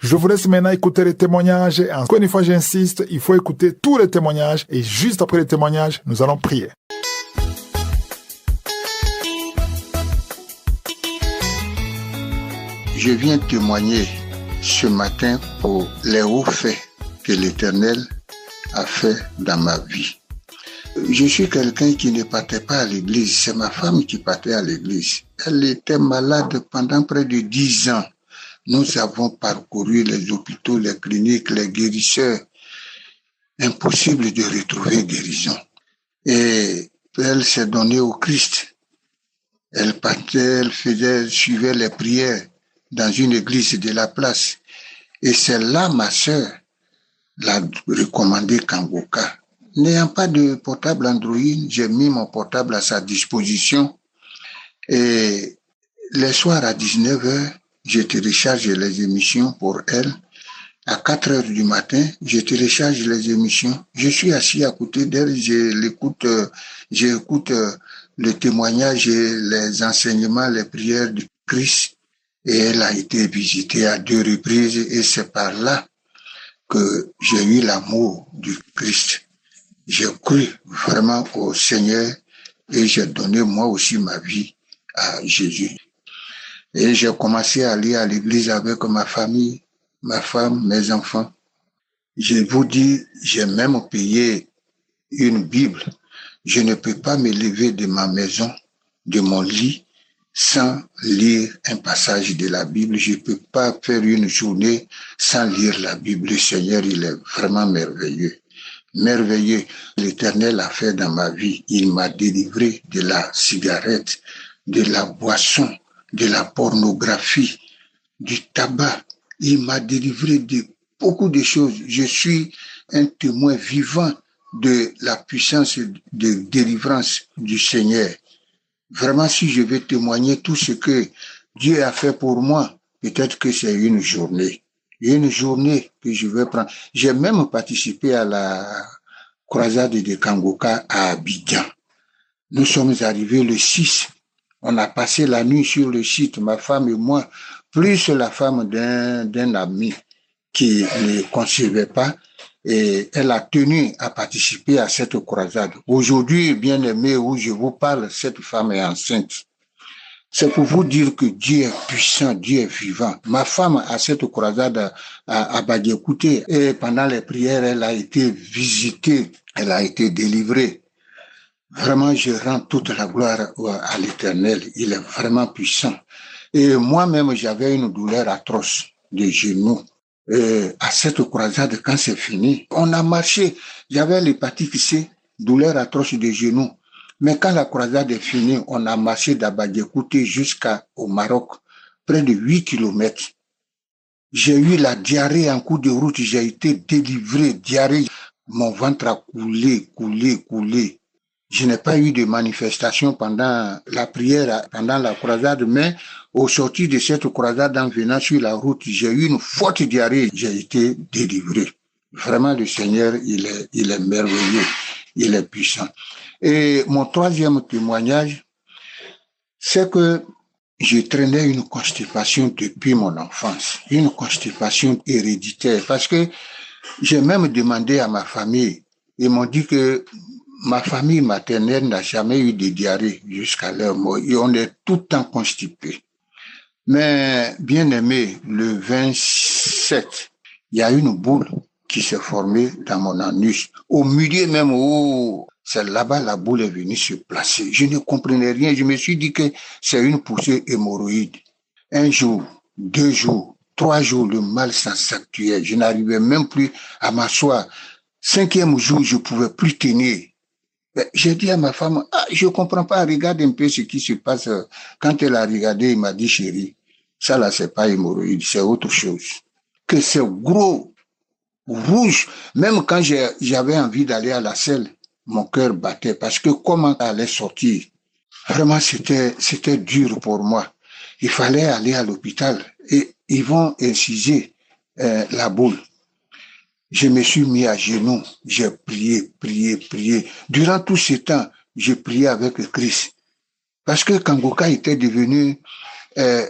Je vous laisse maintenant écouter les témoignages. Et encore une fois, j'insiste, il faut écouter tous les témoignages. Et juste après les témoignages, nous allons prier. Je viens témoigner ce matin pour les hauts faits que l'Éternel a fait dans ma vie. Je suis quelqu'un qui ne partait pas à l'église. C'est ma femme qui partait à l'église. Elle était malade pendant près de 10 ans. Nous avons parcouru les hôpitaux, les cliniques, les guérisseurs. Impossible de retrouver guérison. Et elle s'est donnée au Christ. Elle partait, suivait les prières dans une église de la place. Et c'est là, ma sœur l'a recommandé Kangoka. N'ayant pas de portable Android, j'ai mis mon portable à sa disposition. Et les soirs à 19h, je télécharge les émissions pour elle. À 4h du matin, je télécharge les émissions. Je suis assis à côté d'elle, j'écoute le témoignage et les enseignements, les prières du Christ. Et elle a été visitée à 2 reprises et c'est par là que j'ai eu l'amour du Christ. J'ai cru vraiment au Seigneur et j'ai donné moi aussi ma vie à Jésus. Et j'ai commencé à aller à l'église avec ma famille, ma femme, mes enfants. Je vous dis, j'ai même payé une Bible. Je ne peux pas me lever de ma maison, de mon lit, sans lire un passage de la Bible. Je ne peux pas faire une journée sans lire la Bible. Le Seigneur, il est vraiment merveilleux. Merveilleux. L'Éternel a fait dans ma vie. Il m'a délivré de la cigarette, de la boisson, de la pornographie, du tabac. Il m'a délivré de beaucoup de choses. Je suis un témoin vivant de la puissance de délivrance du Seigneur. Vraiment, si je vais témoigner tout ce que Dieu a fait pour moi, peut-être que c'est une journée. Une journée que je vais prendre. J'ai même participé à la croisade de Kangoka à Abidjan. Nous sommes arrivés le 6. On a passé la nuit sur le site, ma femme et moi, plus la femme d'un ami qui ne concevait pas. Et elle a tenu à participer à cette croisade. Aujourd'hui, bien aimé, où je vous parle, cette femme est enceinte. C'est pour vous dire que Dieu est puissant, Dieu est vivant. Ma femme, à cette croisade à Badiekouté, et pendant les prières, elle a été visitée, elle a été délivrée. Vraiment, je rends toute la gloire à l'Éternel. Il est vraiment puissant. Et moi-même, j'avais une douleur atroce de genoux. À cette croisade, quand c'est fini, on a marché. J'avais l'hépatite C, douleur atroce de genoux. Mais quand la croisade est finie, on a marché d'Abadiekouté jusqu'au Maroc, près de 8 kilomètres. J'ai eu la diarrhée en cours de route, j'ai été délivré, diarrhée. Mon ventre a coulé. Je n'ai pas eu de manifestation pendant la prière, pendant la croisade, mais au sortir de cette croisade, en venant sur la route, j'ai eu une forte diarrhée. J'ai été délivré. Vraiment, le Seigneur, il est merveilleux, il est puissant. Et mon troisième témoignage, c'est que je traînais une constipation depuis mon enfance, une constipation héréditaire, parce que j'ai même demandé à ma famille, ils m'ont dit que ma famille maternelle n'a jamais eu de diarrhée jusqu'à leur mort et on est tout le temps constipé. Mais bien aimé, le 27, il y a une boule qui s'est formée dans mon anus. Au milieu même où c'est là-bas la boule est venue se placer. Je ne comprenais rien. Je me suis dit que c'est une poussée hémorroïde. 1 jour, 2 jours, 3 jours, le mal s'accentuait. Je n'arrivais même plus à m'asseoir. 5e jour, je ne pouvais plus tenir. J'ai dit à ma femme, je ne comprends pas, regarde un peu ce qui se passe. Quand elle a regardé, il m'a dit, chérie, ça là, c'est pas hémorroïde, c'est autre chose. Que c'est gros, rouge. Même quand j'avais envie d'aller à la selle, mon cœur battait parce que comment allait sortir? Vraiment, c'était dur pour moi. Il fallait aller à l'hôpital et ils vont inciser la boule. Je me suis mis à genoux, j'ai prié. Durant tout ce temps, j'ai prié avec Christ. Parce que Kangoka était devenu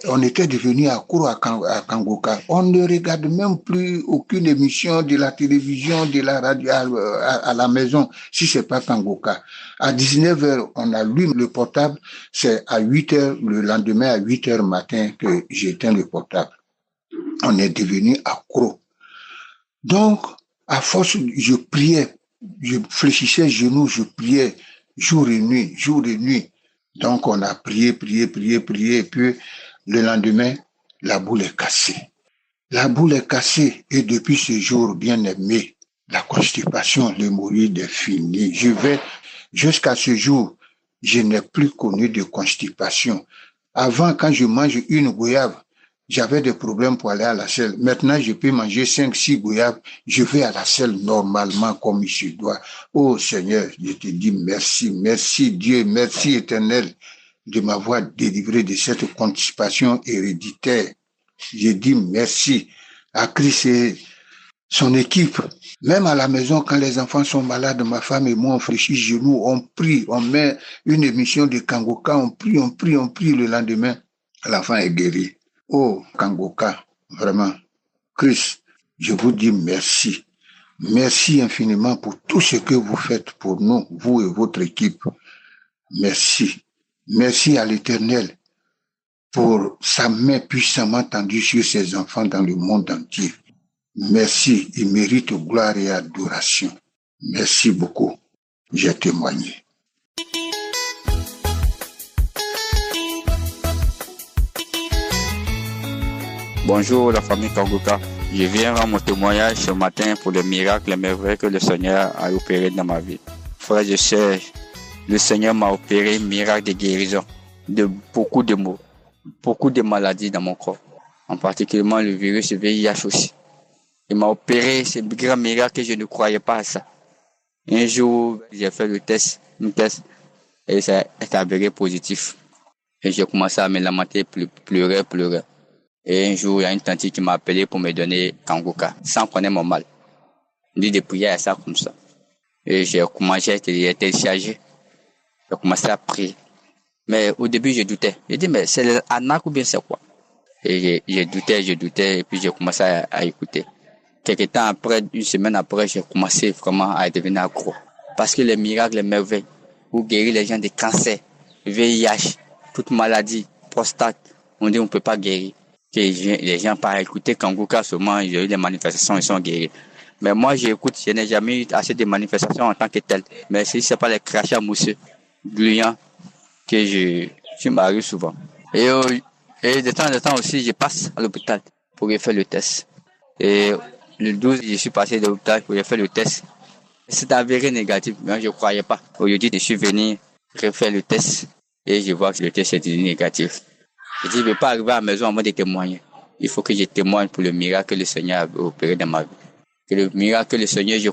on était devenu accro à Kangoka. On ne regarde même plus aucune émission de la télévision, de la radio à la maison, si c'est pas Kangoka. À 19h, on allume le portable. C'est à 8h, le lendemain à 8h matin que j'éteins le portable. On est devenu accro. Donc, à force, je priais, je fléchissais genoux, je priais jour et nuit, jour et nuit. Donc, on a prié, et puis le lendemain, la boule est cassée. La boule est cassée et depuis ce jour, bien aimé, la constipation, l'hémorroïde est finie. Jusqu'à ce jour, je n'ai plus connu de constipation. Avant, quand je mange une goyave, j'avais des problèmes pour aller à la selle. Maintenant, je peux manger 5-6 goyaves. Je vais à la selle normalement comme il se doit. Oh Seigneur, je te dis merci. Merci Dieu, merci Éternel de m'avoir délivré de cette constipation héréditaire. Je dis merci à Christ et son équipe. Même à la maison, quand les enfants sont malades, ma femme et moi, on fléchit genoux, on prie, on met une émission de Kangoka, on prie. Le lendemain, l'enfant est guéri. Oh, Kangoka, vraiment, Christ, je vous dis merci. Merci infiniment pour tout ce que vous faites pour nous, vous et votre équipe. Merci. Merci à l'Éternel pour sa main puissamment tendue sur ses enfants dans le monde entier. Merci, il mérite gloire et adoration. Merci beaucoup. J'ai témoigné. Bonjour la famille Kangoka. Je viens rendre mon témoignage ce matin pour le miracle, les merveilles que le Seigneur a opéré dans ma vie. Frères et sœurs, le Seigneur m'a opéré un miracle de guérison de beaucoup de maux, beaucoup de maladies dans mon corps, en particulier le virus VIH aussi. Il m'a opéré, c'est un grand miracle que je ne croyais pas à ça. Un jour, j'ai fait le test, et ça est avéré positif. Et j'ai commencé à me lamenter, pleurer. Et un jour, il y a une tante qui m'a appelé pour me donner Kangoka, sans connaître mon mal. Elle dit de prier à ça comme ça. Et j'ai commencé à télécharger. J'ai commencé à prier. Mais au début, je doutais. J'ai dit, mais c'est l'arnaque ou bien c'est quoi? Et je doutais, et puis j'ai commencé à écouter. Quelque temps après, une semaine après, j'ai commencé vraiment à devenir accro. Parce que les miracles, les merveilles, pour guérir les gens de cancer, VIH, toute maladie, prostate, on dit on ne peut pas guérir. Que les gens par écouter Kangoka seulement, il y a eu des manifestations, ils sont guéris. Mais moi, j'écoute, je n'ai jamais eu assez de manifestations en tant que tel. Mais si ce n'est pas les crachats mousseux, gluants, que je m'arrive souvent. Et de temps en temps aussi, je passe à l'hôpital pour faire le test. Et le 12, je suis passé à l'hôpital pour faire le test. C'est avéré négatif, mais je ne croyais pas. Aujourd'hui, je suis venu refaire le test et je vois que le test est négatif. Je dis, je ne vais pas arriver à la maison à moi de témoigner. Il faut que je témoigne pour le miracle que le Seigneur a opéré dans ma vie. Que le miracle que le Seigneur, je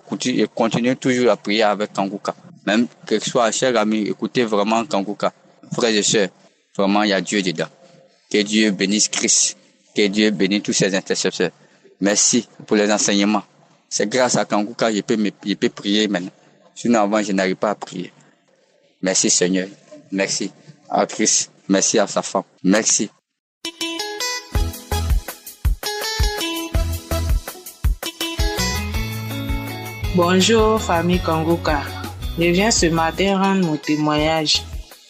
continue toujours à prier avec Kangoka. Même que ce soit, chers amis, écoutez vraiment Kangoka. Frères et sœurs, vraiment, il y a Dieu dedans. Que Dieu bénisse Christ. Que Dieu bénisse tous ses intercesseurs. Merci pour les enseignements. C'est grâce à Kangoka que je peux prier maintenant. Sinon, avant, je n'arrive pas à prier. Merci Seigneur. Merci à Christ. Merci à sa femme. Merci. Bonjour famille Kangoka. Je viens ce matin rendre mon témoignage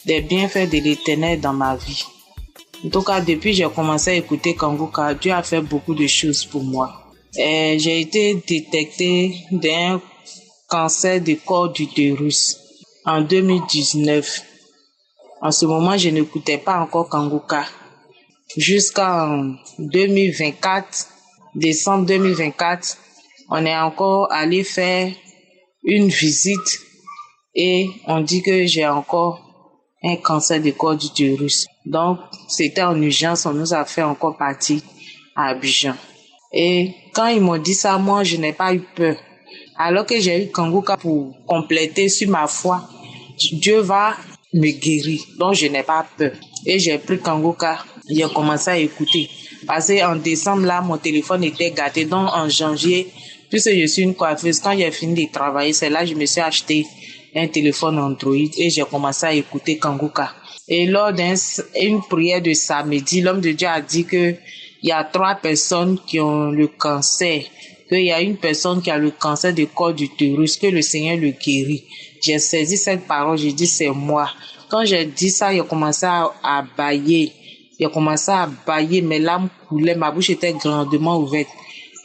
des bienfaits de l'Éternel dans ma vie. En tout cas, depuis que j'ai commencé à écouter Kangoka, Dieu a fait beaucoup de choses pour moi. J'ai été détectée d'un cancer du corps d'utérus en 2019. En ce moment, je n'écoutais pas encore Kangoka. Jusqu'en 2024, décembre 2024, on est encore allé faire une visite et on dit que j'ai encore un cancer du corps d'utérus. Donc, c'était en urgence, on nous a fait encore partir à Abidjan. Et quand ils m'ont dit ça, moi, je n'ai pas eu peur. Alors que j'ai eu Kangoka pour compléter sur ma foi, Dieu va me guérir. Donc, je n'ai pas peur. Et j'ai pris Kangoka, j'ai commencé à écouter. Parce qu'en décembre, là, mon téléphone était gâté. Donc, en janvier, puisque je suis une coiffeuse, quand j'ai fini de travailler, c'est là que je me suis acheté un téléphone Android et j'ai commencé à écouter Kangoka. Et lors d'une prière de samedi, l'homme de Dieu a dit que il y a 3 personnes qui ont le cancer, qu'il y a une personne qui a le cancer du col de l'utérus, que le Seigneur le guérit. J'ai saisi cette parole, j'ai dit c'est moi. Quand j'ai dit ça, il a commencé à bâiller. Il a commencé à bâiller, mes larmes coulaient, ma bouche était grandement ouverte.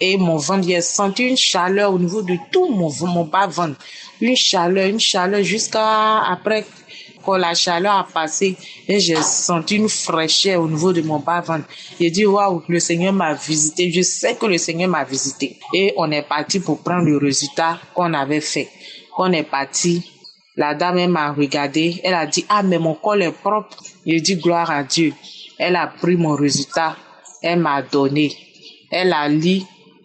Et mon ventre, j'ai senti une chaleur au niveau de tout mon bas-ventre. Une chaleur jusqu'à après quand la chaleur a passé et j'ai senti une fraîcheur au niveau de mon bas-ventre. J'ai dit, waouh, le Seigneur m'a visité. Je sais que le Seigneur m'a visité. Et on est parti pour prendre le résultat qu'on avait fait. Quand on est parti, la dame, elle m'a regardé. Elle a dit, ah, mais mon col est propre. J'ai dit, gloire à Dieu. Elle a pris mon résultat. Elle m'a donné. Elle a lu.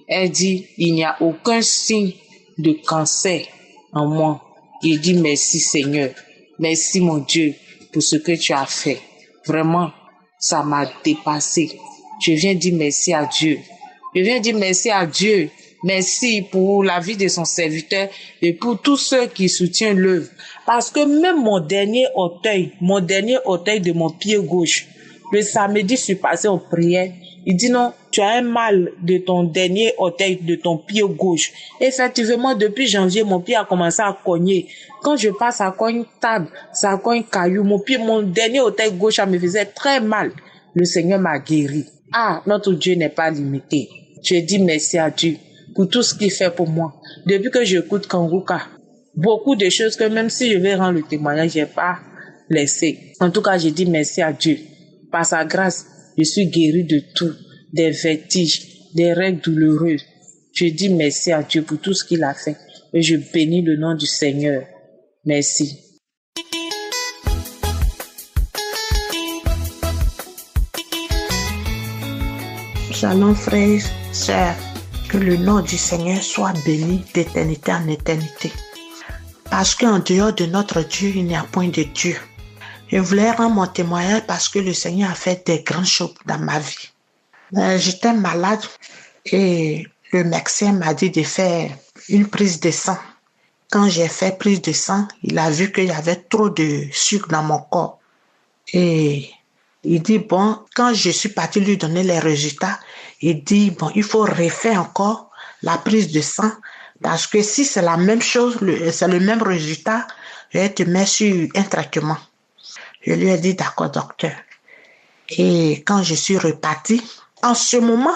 Elle dit, il n'y a aucun signe de cancer en moi. J'ai dit, merci Seigneur. Merci mon Dieu pour ce que tu as fait. Vraiment, ça m'a dépassé. Je viens dire merci à Dieu. Je viens dire merci à Dieu. Merci pour la vie de son serviteur et pour tous ceux qui soutiennent l'œuvre. Parce que même mon dernier orteil de mon pied gauche, le samedi, je suis passé aux prières. Il dit non, tu as un mal de ton dernier orteil, de ton pied gauche. Effectivement, depuis janvier, mon pied a commencé à cogner. Quand je passe, ça cogne table, ça cogne caillou. Mon dernier orteil gauche, ça me faisait très mal. Le Seigneur m'a guéri. Ah, notre Dieu n'est pas limité. Je dis merci à Dieu pour tout ce qu'il fait pour moi. Depuis que j'écoute Kanguka, beaucoup de choses que même si je vais rendre le témoignage, je n'ai pas laissé. En tout cas, je dis merci à Dieu. Par sa grâce, je suis guéri de tout, des vertiges, des règles douloureuses. Je dis merci à Dieu pour tout ce qu'il a fait. Et je bénis le nom du Seigneur. Merci. Shalom frères, sœurs, que le nom du Seigneur soit béni d'éternité en éternité. Parce qu'en dehors de notre Dieu, il n'y a point de Dieu. Je voulais rendre mon témoignage parce que le Seigneur a fait des grandes choses dans ma vie. J'étais malade et le médecin m'a dit de faire une prise de sang. Quand j'ai fait prise de sang, il a vu qu'il y avait trop de sucre dans mon corps. Et il dit, bon, quand je suis partie lui donner les résultats, il dit, bon, il faut refaire encore la prise de sang parce que si c'est la même chose, c'est le même résultat, je vais te mettre sur un traitement. Je lui ai dit, d'accord, docteur. Et quand je suis repartie, en ce moment,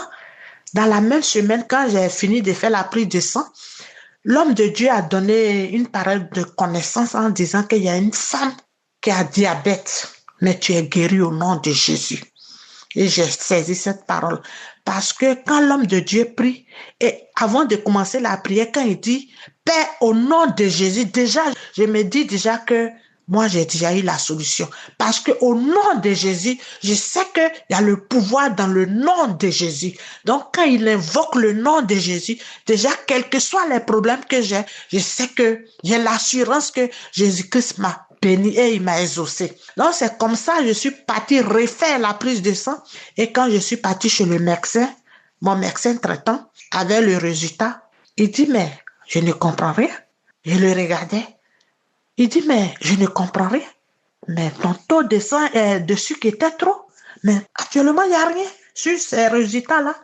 dans la même semaine, quand j'ai fini de faire la prise de sang, l'homme de Dieu a donné une parole de connaissance en disant qu'il y a une femme qui a diabète, mais tu es guéri au nom de Jésus. Et j'ai saisi cette parole. Parce que quand l'homme de Dieu prie, et avant de commencer la prière, quand il dit, Père, au nom de Jésus, déjà, je me dis déjà que moi, j'ai déjà eu la solution. Parce que au nom de Jésus, je sais qu'il y a le pouvoir dans le nom de Jésus. Donc, quand il invoque le nom de Jésus, déjà, quels que soient les problèmes que j'ai, je sais que j'ai l'assurance que Jésus-Christ m'a béni et il m'a exaucé. Donc, c'est comme ça que je suis partie refaire la prise de sang. Et quand je suis partie chez le médecin, mon médecin traitant, avait le résultat, il dit, mais je ne comprends rien. Je le regardais. Il dit, mais je ne comprends rien. Mais ton taux de sang et de sucre était trop. Mais actuellement, il n'y a rien sur ces résultats-là.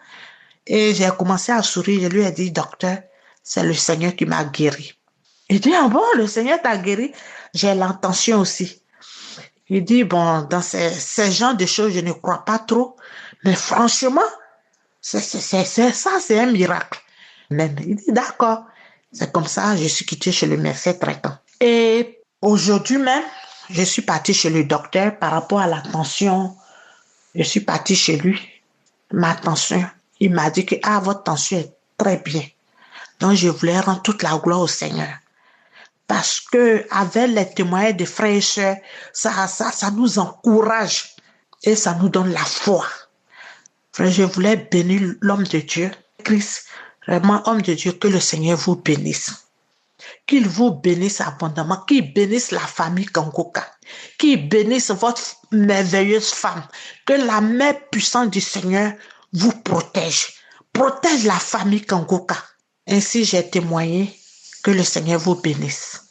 Et j'ai commencé à sourire. Je lui ai dit, docteur, c'est le Seigneur qui m'a guéri. Il dit, ah bon, le Seigneur t'a guéri? J'ai l'intention aussi. Il dit, bon, dans ces genres de choses, je ne crois pas trop. Mais franchement, c'est ça, c'est un miracle. Mais il dit, d'accord. C'est comme ça, je suis quitté chez le médecin traitant. Et aujourd'hui même, je suis partie chez le docteur par rapport à la tension. Je suis partie chez lui. Ma tension, il m'a dit que votre tension est très bien. Donc, je voulais rendre toute la gloire au Seigneur. Parce que avec les témoignages des frères et sœurs, ça nous encourage et ça nous donne la foi. Frère, je voulais bénir l'homme de Dieu, Christ, vraiment homme de Dieu, que le Seigneur vous bénisse. Qu'il vous bénisse abondamment, qu'il bénisse la famille Kanguka, qu'il bénisse votre merveilleuse femme, que la main puissante du Seigneur vous protège la famille Kanguka. Ainsi j'ai témoigné, que le Seigneur vous bénisse.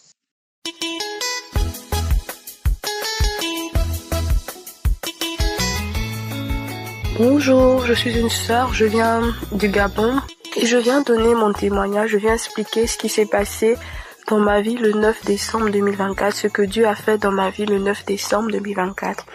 Bonjour, je suis une sœur, je viens du Gabon et je viens donner mon témoignage, je viens expliquer ce qui s'est passé dans ma vie le 9 décembre 2024, ce que Dieu a fait dans ma vie le 9 décembre 2024.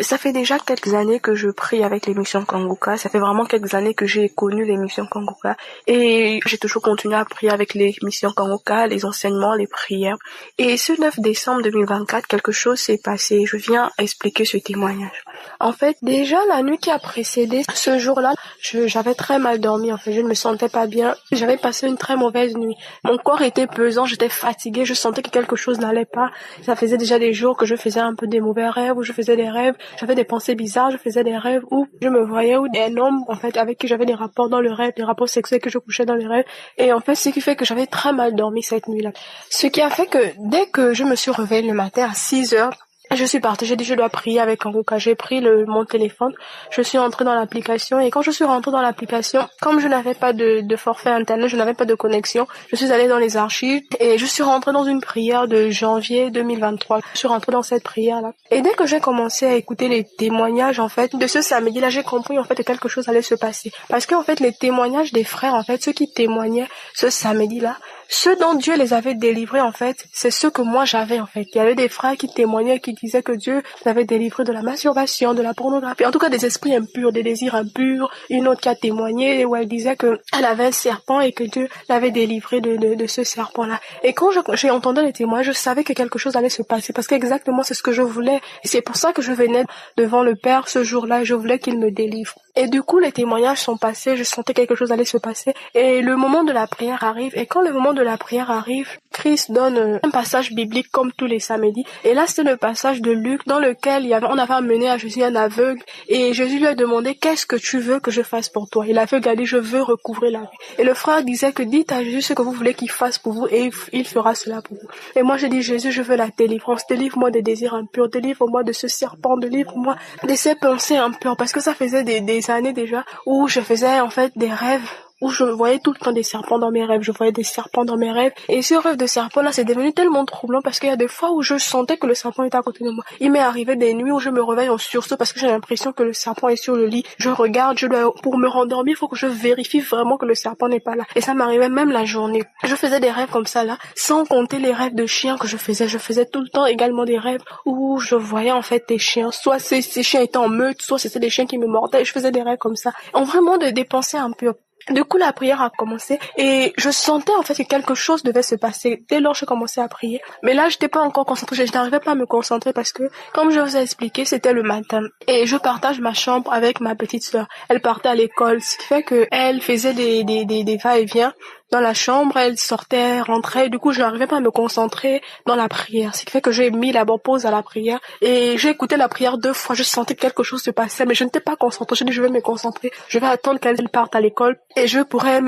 Ça fait déjà quelques années que je prie avec l'émission Kanguka, ça fait vraiment quelques années que j'ai connu l'émission Kanguka et j'ai toujours continué à prier avec l'émission Kanguka, les enseignements, les prières. Et ce 9 décembre 2024, quelque chose s'est passé, je viens expliquer ce témoignage. En fait, déjà la nuit qui a précédé ce jour-là, j'avais très mal dormi, en fait, je ne me sentais pas bien, j'avais passé une très mauvaise nuit. Mon corps était pesant, j'étais fatiguée, je sentais que quelque chose n'allait pas. Ça faisait déjà des jours que je faisais un peu des mauvais rêves, où je faisais des rêves, j'avais des pensées bizarres, je faisais des rêves où je me voyais où un homme, en fait, avec qui j'avais des rapports dans le rêve, des rapports sexuels que je couchais dans les rêves. Et en fait, ce qui fait que j'avais très mal dormi cette nuit-là. Ce qui a fait que dès que je me suis réveillée le matin à 6 heures, je suis partie, j'ai dit je dois prier avec Kanguka. J'ai pris mon téléphone, je suis entrée dans l'application et quand je suis rentrée dans l'application, comme je n'avais pas de forfait internet, je n'avais pas de connexion, je suis allée dans les archives et je suis rentrée dans une prière de janvier 2023. Je suis rentrée dans cette prière-là. Et dès que j'ai commencé à écouter les témoignages, en fait, de ce samedi-là, j'ai compris, en fait, que quelque chose allait se passer. Parce que, en fait, les témoignages des frères, en fait, ceux qui témoignaient ce samedi-là, ceux dont Dieu les avait délivrés, en fait, c'est ceux que moi j'avais, en fait. Il y avait des frères qui témoignaient, qui disaient que Dieu les avait délivrés de la masturbation, de la pornographie, en tout cas des esprits impurs, des désirs impurs. Une autre qui a témoigné où elle disait que elle avait un serpent et que Dieu l'avait délivré de ce serpent-là. Et quand j'ai entendu les témoignages, je savais que quelque chose allait se passer parce qu'exactement c'est ce que je voulais. Et c'est pour ça que je venais devant le Père ce jour-là et je voulais qu'il me délivre. Et du coup, les témoignages sont passés, je sentais quelque chose allait se passer. Et le moment de la prière arrive. Et quand le moment de la prière arrive, Christ donne un passage biblique comme tous les samedis. Et là, c'était le passage de Luc dans lequel on avait amené à Jésus un aveugle. Et Jésus lui a demandé, qu'est-ce que tu veux que je fasse pour toi? Et l'aveugle a dit, je veux recouvrer la vue. Et le frère disait que dites à Jésus ce que vous voulez qu'il fasse pour vous et il fera cela pour vous. Et moi, j'ai dit, Jésus, je veux la délivrance. Délivre-moi des désirs impurs. Délivre-moi de ce serpent. Délivre-moi de ces pensées impures. Parce que ça faisait des années déjà où je faisais en fait des rêves où je voyais tout le temps des serpents dans mes rêves, je voyais des serpents dans mes rêves, et ce rêve de serpent là c'est devenu tellement troublant parce qu'il y a des fois où je sentais que le serpent était à côté de moi. Il m'est arrivé des nuits où je me réveille en sursaut parce que j'ai l'impression que le serpent est sur le lit, je regarde, pour me rendormir, il faut que je vérifie vraiment que le serpent n'est pas là, et ça m'arrivait même la journée. Je faisais des rêves comme ça là, sans compter les rêves de chiens que je faisais tout le temps également des rêves où je voyais en fait des chiens, soit ces chiens étaient en meute, soit c'était des chiens qui me mordaient, je faisais des rêves comme ça, en vraiment des pensées impures. Du coup, la prière a commencé et je sentais en fait que quelque chose devait se passer dès lors que j'ai commencé à prier. Mais là, j'étais pas encore concentrée, je n'arrivais pas à me concentrer parce que, comme je vous ai expliqué, c'était le matin. Et je partage ma chambre avec ma petite sœur. Elle partait à l'école, ce qui fait que elle faisait des va-et-vient dans la chambre, elle sortait, rentrait, du coup je n'arrivais pas à me concentrer dans la prière, ce qui fait que j'ai mis d'abord pause à la prière et j'ai écouté la prière 2 fois, je sentais que quelque chose se passait mais je n'étais pas concentrée, j'ai dit je vais me concentrer, je vais attendre qu'elle parte à l'école et je pourrais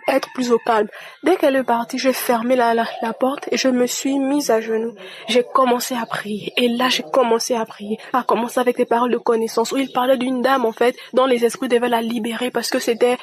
être plus au calme. Dès qu'elle est partie, j'ai fermé la porte et je me suis mise à genoux. J'ai commencé à prier. Et là, j'ai commencé à prier. À commencer avec des paroles de connaissance où il parlait d'une dame, en fait, dont les esprits devaient la libérer parce que c'était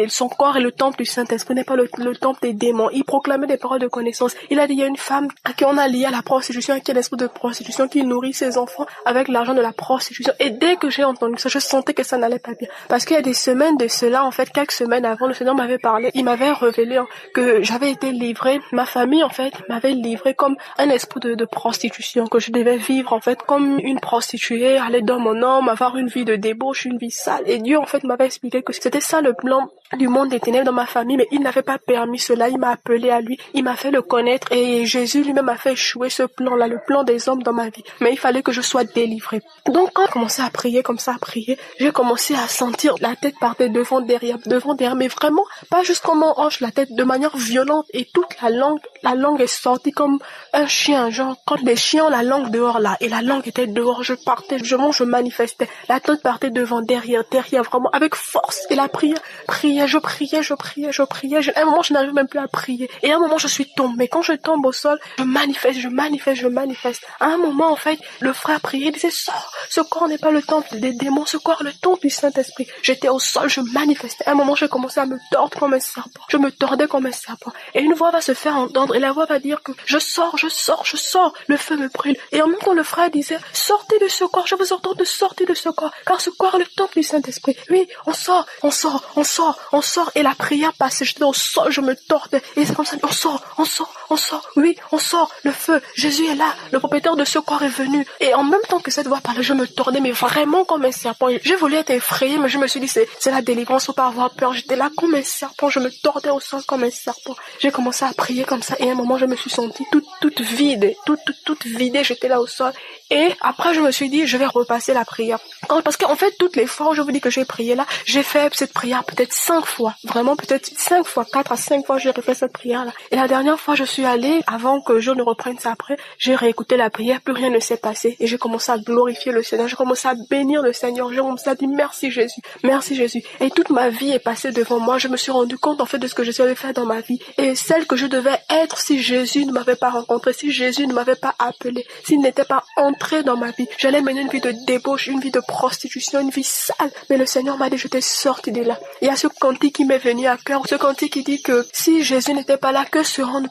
son corps et le temple du Saint-Esprit n'est pas le temple des démons. Il proclamait des paroles de connaissance. Il a dit, il y a une femme à qui on a lié à la prostitution, qui a l'esprit de prostitution, qui nourrit ses enfants avec l'argent de la prostitution. Et dès que j'ai entendu ça, je sentais que ça n'allait pas bien. Parce qu'il y a des semaines de cela, en fait, quelques semaines avant, le Seigneur m'avait parlé. Il m'avait révélé que j'avais été livrée, ma famille en fait m'avait livrée comme un esprit de prostitution, que je devais vivre en fait comme une prostituée, aller dans mon homme, avoir une vie de débauche, une vie sale. Et Dieu en fait m'avait expliqué que c'était ça le plan du monde des ténèbres dans ma famille, mais il n'avait pas permis cela, il m'a appelé à lui, il m'a fait le connaître et Jésus lui-même a fait échouer ce plan-là, le plan des hommes dans ma vie. Mais il fallait que je sois délivrée. Donc quand j'ai commencé à prier comme ça, j'ai commencé à sentir la tête partir devant, derrière, mais vraiment pas juste comme on hoche la tête de manière violente et toute la langue est sortie comme un chien, genre quand les chiens ont la langue dehors là, et la langue était dehors, je partais, je manifestais, la tête partait devant, derrière, vraiment avec force, et la prière priais. À un moment, je n'arrive même plus à prier. Et à un moment, je suis tombée. Quand je tombe au sol, je manifeste. À un moment, en fait, le frère priait, il disait, sors, ce corps n'est pas le temple des démons, ce corps est le temple du Saint-Esprit. J'étais au sol, je manifestais. À un moment, j'ai commencé à me tordre comme un serpent. Je me tordais comme un serpent. Et une voix va se faire entendre, et la voix va dire que je sors. Le feu me brûle. Et en même temps, le frère disait, sortez de ce corps, je vous ordonne de sortir de ce corps, car ce corps est le temple du Saint-Esprit. Oui, on sort. Et la prière passait, j'étais au sol, je me tordais. Et c'est comme ça, on sort. Oui, on sort. Le feu, Jésus est là. Le propriétaire de ce corps est venu. Et en même temps que cette voix parlait, je me tordais, mais vraiment comme un serpent. J'ai voulu être effrayée, mais je me suis dit, c'est la délivrance, faut pas avoir peur. J'étais là comme un serpent, je me tordais au sol comme un serpent. J'ai commencé à prier comme ça, et à un moment, je me suis sentie toute vide, toute vidée, j'étais là au sol. Et après, je me suis dit, je vais repasser la prière. Parce qu'en fait, toutes les fois où je vous dis que j'ai prié là, j'ai fait cette prière peut-être 5 fois. Vraiment, peut-être 5 fois, 4 à 5 fois, j'ai refait cette prière là. Et la dernière fois, je suis allée, avant que je ne reprenne ça après, j'ai réécouté la prière, plus rien ne s'est passé. Et j'ai commencé à glorifier le Seigneur, j'ai commencé à bénir le Seigneur, j'ai commencé à dire merci Jésus. Et toute ma vie est passée devant moi, je me suis rendu compte en fait de ce que je devais faire dans ma vie. Et celle que je devais être si Jésus ne m'avait pas rencontré, si Jésus ne m'avait pas appelé, s'il n'était pas entré dans ma vie, j'allais mener une vie de débauche, une vie de prostitution, une vie sale. Mais le Seigneur m'a dit, je t'ai sorti de là. Il y a ce cantique qui m'est venu à cœur, ce cantique qui dit que si Jésus n'était pas là, que serons-nous?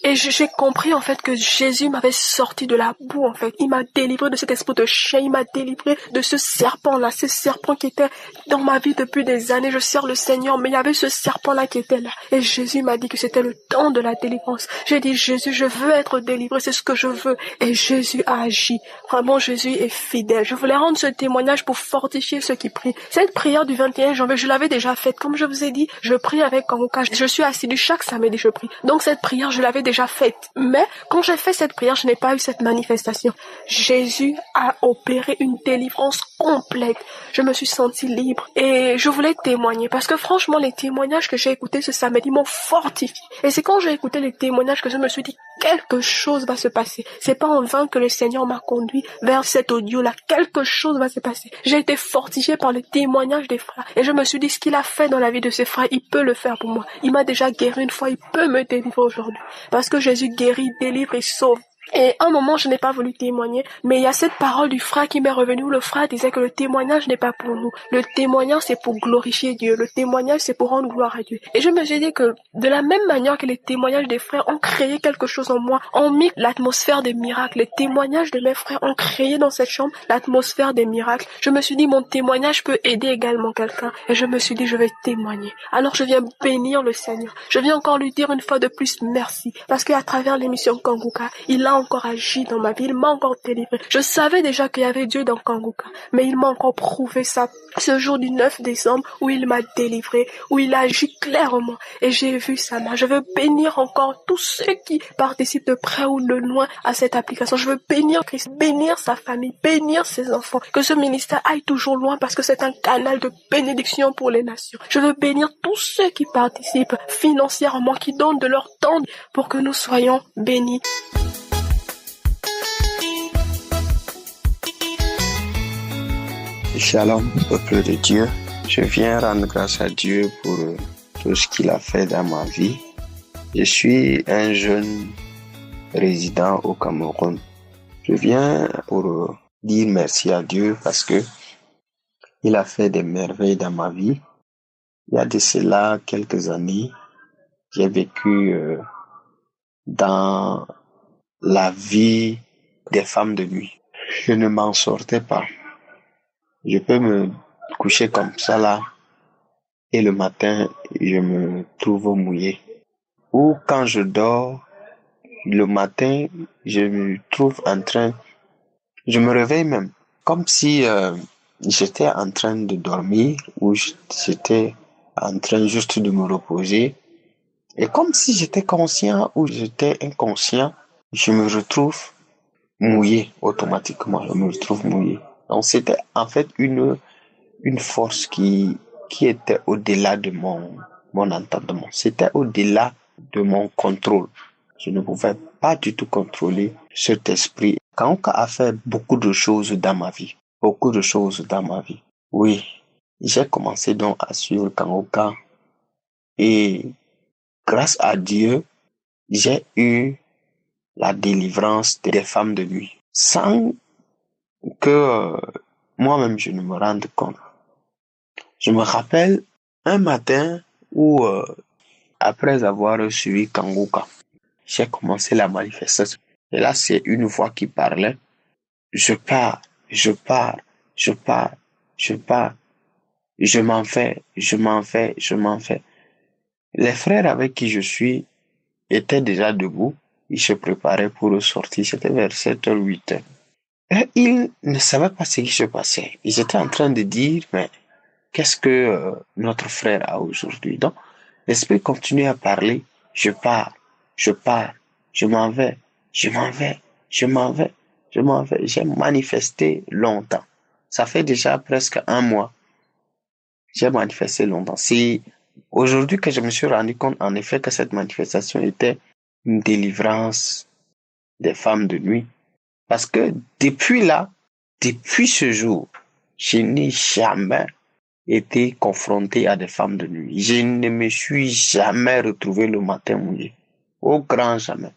Et j'ai compris en fait que Jésus m'avait sorti de la boue en fait. Il m'a délivré de cet esprit de chien, il m'a délivré de ce serpent-là, ce serpent qui était dans ma vie depuis des années. Je sers le Seigneur, mais il y avait ce serpent-là qui était là. Et Jésus m'a dit que c'était le temps de la délivrance. J'ai dit, Jésus, je veux être délivré, c'est ce que je veux. Et Jésus a agi. Vraiment, Jésus est fidèle. Je voulais rendre ce témoignage pour fortifier ceux qui prient. Cette prière du 21 janvier, je l'avais déjà faite. Comme je vous ai dit, je prie avec Kanguka. Je suis assidue chaque samedi, je prie. Donc cette prière, je l'avais déjà faite. Mais quand j'ai fait cette prière, je n'ai pas eu cette manifestation. Jésus a opéré une délivrance complète. Je me suis sentie libre et je voulais témoigner parce que franchement, les témoignages que j'ai écoutés ce samedi m'ont fortifié. Et c'est quand j'ai écouté les témoignages que je me suis dit quelque chose va se passer. C'est pas en vain que le Seigneur m'a conduit vers cet audio-là. Quelque chose va se passer. J'ai été fortifiée par le témoignage des frères et je me suis dit ce qu'il a fait dans la vie de ses frères, il peut le faire pour moi. Il m'a déjà guéri une fois, il peut me délivrer aujourd'hui. Parce que Jésus guérit, délivre et sauve. Et à un moment, je n'ai pas voulu témoigner, mais il y a cette parole du frère qui m'est revenue où le frère disait que le témoignage n'est pas pour nous. Le témoignage, c'est pour glorifier Dieu. Le témoignage, c'est pour rendre gloire à Dieu. Et je me suis dit que de la même manière que les témoignages des frères ont créé quelque chose en moi, ont mis l'atmosphère des miracles. Les témoignages de mes frères ont créé dans cette chambre l'atmosphère des miracles. Je me suis dit, mon témoignage peut aider également quelqu'un. Et je me suis dit, je vais témoigner. Alors je viens bénir le Seigneur. Je viens encore lui dire une fois de plus merci. Parce qu'à travers l'émission Kanguka, il a encore agi dans ma vie, il m'a encore délivré. Je savais déjà qu'il y avait Dieu dans Kanguka, mais il m'a encore prouvé ça ce jour du 9 décembre où il m'a délivré, où il a agi clairement et j'ai vu sa main. Je veux bénir encore tous ceux qui participent de près ou de loin à cette application. Je veux bénir Christ, bénir sa famille, bénir ses enfants, que ce ministère aille toujours loin parce que c'est un canal de bénédiction pour les nations. Je veux bénir tous ceux qui participent financièrement, qui donnent de leur temps pour que nous soyons bénis. Shalom, peuple de Dieu. Je viens rendre grâce à Dieu pour tout ce qu'il a fait dans ma vie. Je suis un jeune résident au Cameroun. Je viens pour dire merci à Dieu parce que il a fait des merveilles dans ma vie. Il y a de cela quelques années, j'ai vécu dans la vie des femmes de nuit. Je ne m'en sortais pas. Je peux me coucher comme ça là et le matin, je me trouve mouillé. Ou quand je dors, le matin, je me trouve je me réveille même comme si j'étais en train de dormir ou j'étais en train juste de me reposer. Et comme si j'étais conscient ou j'étais inconscient, je me retrouve mouillé automatiquement. Je me retrouve mouillé. Donc c'était en fait une force qui était au-delà de mon entendement. C'était au-delà de mon contrôle. Je ne pouvais pas du tout contrôler cet esprit. Kanguka a fait beaucoup de choses dans ma vie. Beaucoup de choses dans ma vie. Oui, j'ai commencé donc à suivre Kanguka Et grâce à Dieu, j'ai eu la délivrance des femmes de nuit, sans que moi-même je ne me rende compte. Je me rappelle un matin où, après avoir suivi Kanguka, j'ai commencé la manifestation. Et là, c'est une voix qui parlait. Je pars, je pars, je pars, je pars. Je m'en vais, je m'en vais, je m'en vais. Les frères avec qui je suis étaient déjà debout. Ils se préparaient pour sortir. C'était vers 7h, 8h. Et ils ne savaient pas ce qui se passait. Ils étaient en train de dire, mais qu'est-ce que notre frère a aujourd'hui? Donc, l'esprit continuait à parler. Je pars, je pars, je m'en vais, je m'en vais, je m'en vais, je m'en vais. J'ai manifesté longtemps. Ça fait déjà presque un mois. J'ai manifesté longtemps. C'est aujourd'hui que je me suis rendu compte, en effet, que cette manifestation était une délivrance des femmes de nuit. Parce que depuis là, depuis ce jour, je n'ai jamais été confronté à des femmes de nuit. Je ne me suis jamais retrouvé le matin mouillé. Au grand jamais.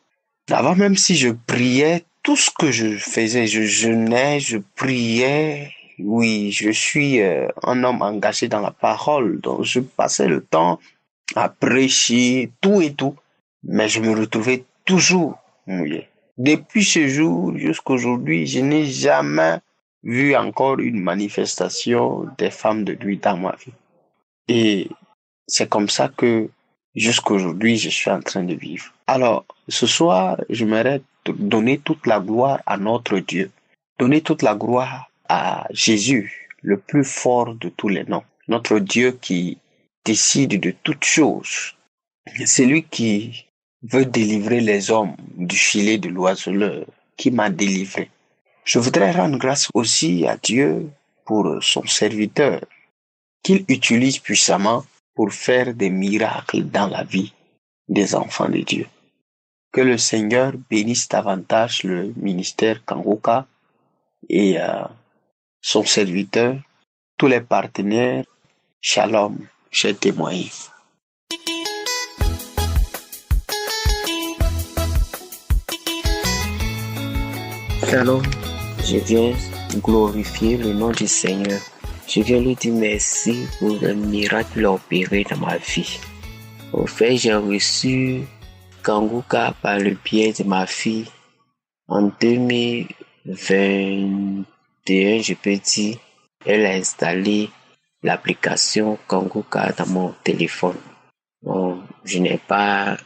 Avant, même si je priais, tout ce que je faisais, je jeûnais, je priais. Oui, je suis un homme engagé dans la parole. Donc, je passais le temps à prêcher, tout et tout. Mais je me retrouvais toujours mouillé. Depuis ce jour jusqu'à aujourd'hui, je n'ai jamais vu encore une manifestation des femmes de nuit dans ma vie. Et c'est comme ça que jusqu'à aujourd'hui, je suis en train de vivre. Alors, ce soir, j'aimerais donner toute la gloire à notre Dieu. Donner toute la gloire à Jésus, le plus fort de tous les noms. Notre Dieu qui décide de toutes choses. C'est lui qui veut délivrer les hommes du filet de l'oiseleur, qui m'a délivré. Je voudrais rendre grâce aussi à Dieu pour son serviteur, qu'il utilise puissamment pour faire des miracles dans la vie des enfants de Dieu. Que le Seigneur bénisse davantage le ministère Kanguka et son serviteur, tous les partenaires. Shalom, j'ai témoigné. Shalom, je viens glorifier le nom du Seigneur. Je viens lui dire merci pour le miracle opéré dans ma vie. Au fait, j'ai reçu Kanguka par le biais de ma fille en 2021, je peux dire. Elle a installé l'application Kanguka dans mon téléphone. Bon, je n'ai pas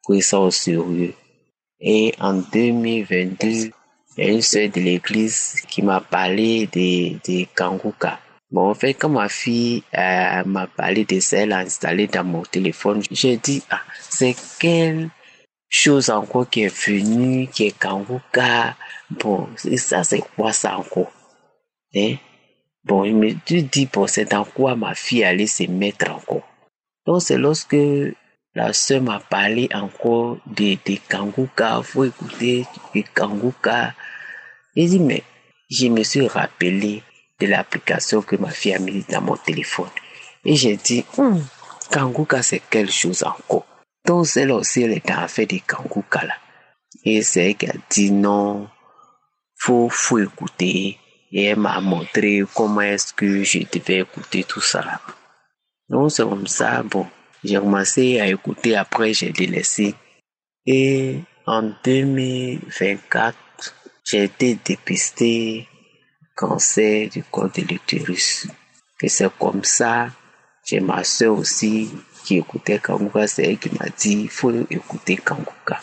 pris ça au sérieux. Et en 2022, il y a une sœur de l'église qui m'a parlé de Kanguka. Bon, en fait, quand ma fille m'a parlé de ça, elle a installé dans mon téléphone, j'ai dit, c'est quelle chose encore qui est venue, qui est Kanguka. Bon, et ça, c'est quoi ça encore? Hein? Bon, je me suis dit, bon, c'est dans quoi ma fille allait se mettre encore. Donc, c'est lorsque la sœur m'a parlé encore de Kanguka, faut écouter de Kanguka. J'ai dit, mais je me suis rappelé de l'application que ma fille a mise dans mon téléphone. Et j'ai dit, Kanguka, c'est quelque chose encore. Donc, c'est là aussi, elle est en fait de Kanguka là. Et c'est elle qui a dit non, faut écouter. Et elle m'a montré comment est-ce que je devais écouter tout ça là. Donc, c'est comme ça, bon. J'ai commencé à écouter, après j'ai délaissé. Et en 2024, j'ai été dépisté cancer du col de l'utérus. Et c'est comme ça, j'ai ma soeur aussi qui écoutait Kanguka, c'est elle qui m'a dit, il faut écouter Kanguka.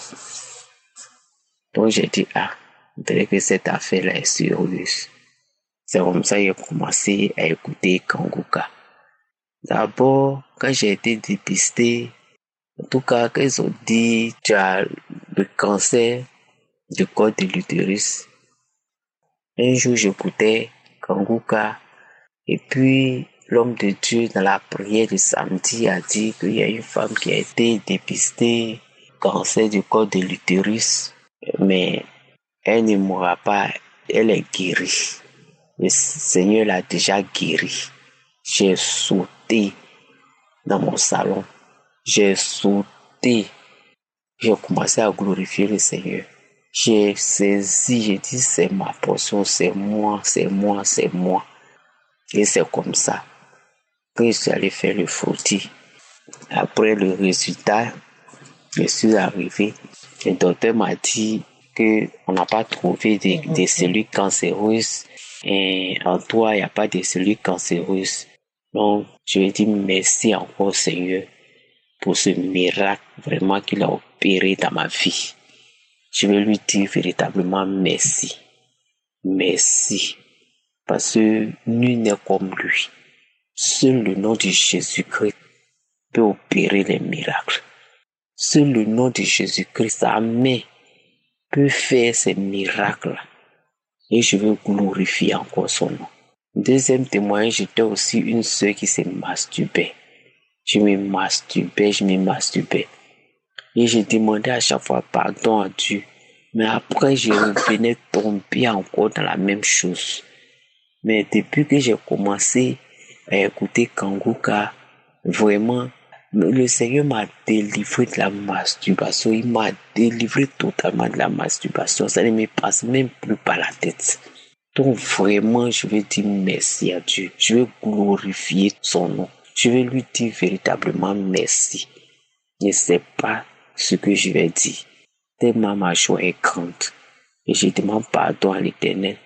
Donc j'ai dit, il fallait que cette affaire-là est sérieuse. C'est comme ça que j'ai commencé à écouter Kanguka. D'abord, quand j'ai été dépisté, en tout cas, quand ils ont dit tu as le cancer du col de l'utérus, un jour j'écoutais Kanguka et puis l'homme de Dieu dans la prière de samedi a dit qu'il y a une femme qui a été dépistée cancer du col de l'utérus, mais elle ne mourra pas, elle est guérie. Le Seigneur l'a déjà guérie. J'ai sauté dans mon salon. J'ai sauté. J'ai commencé à glorifier le Seigneur. J'ai saisi, j'ai dit, c'est ma portion, c'est moi, c'est moi, c'est moi. Et c'est comme ça que je suis allé faire le frottis. Après le résultat, je suis arrivé. Le docteur m'a dit qu'on n'a pas trouvé des cellules cancéreuses. Et en toi, il n'y a pas de cellules cancéreuses. Donc, je lui ai dit merci encore, Seigneur, pour ce miracle vraiment qu'il a opéré dans ma vie. Je vais lui dire véritablement merci. Merci. Parce que nul n'est comme lui. Seul le nom de Jésus-Christ peut opérer les miracles. Seul le nom de Jésus-Christ, sa main, peut faire ces miracles. Et je veux glorifier encore son nom. Deuxième témoignage, j'étais aussi une sœur qui s'est masturbée. Je me masturbais. Et je demandais à chaque fois pardon à Dieu. Mais après, je revenais tomber encore dans la même chose. Mais depuis que j'ai commencé à écouter Kanguka, vraiment, le Seigneur m'a délivré de la masturbation. Il m'a délivré totalement de la masturbation. Ça ne me passe même plus par la tête. Donc vraiment, je vais dire merci à Dieu. Je vais glorifier son nom. Je vais lui dire véritablement merci. Je ne sais pas ce que je vais dire. Tellement ma joie est grande. Et je demande pardon à l'Éternel.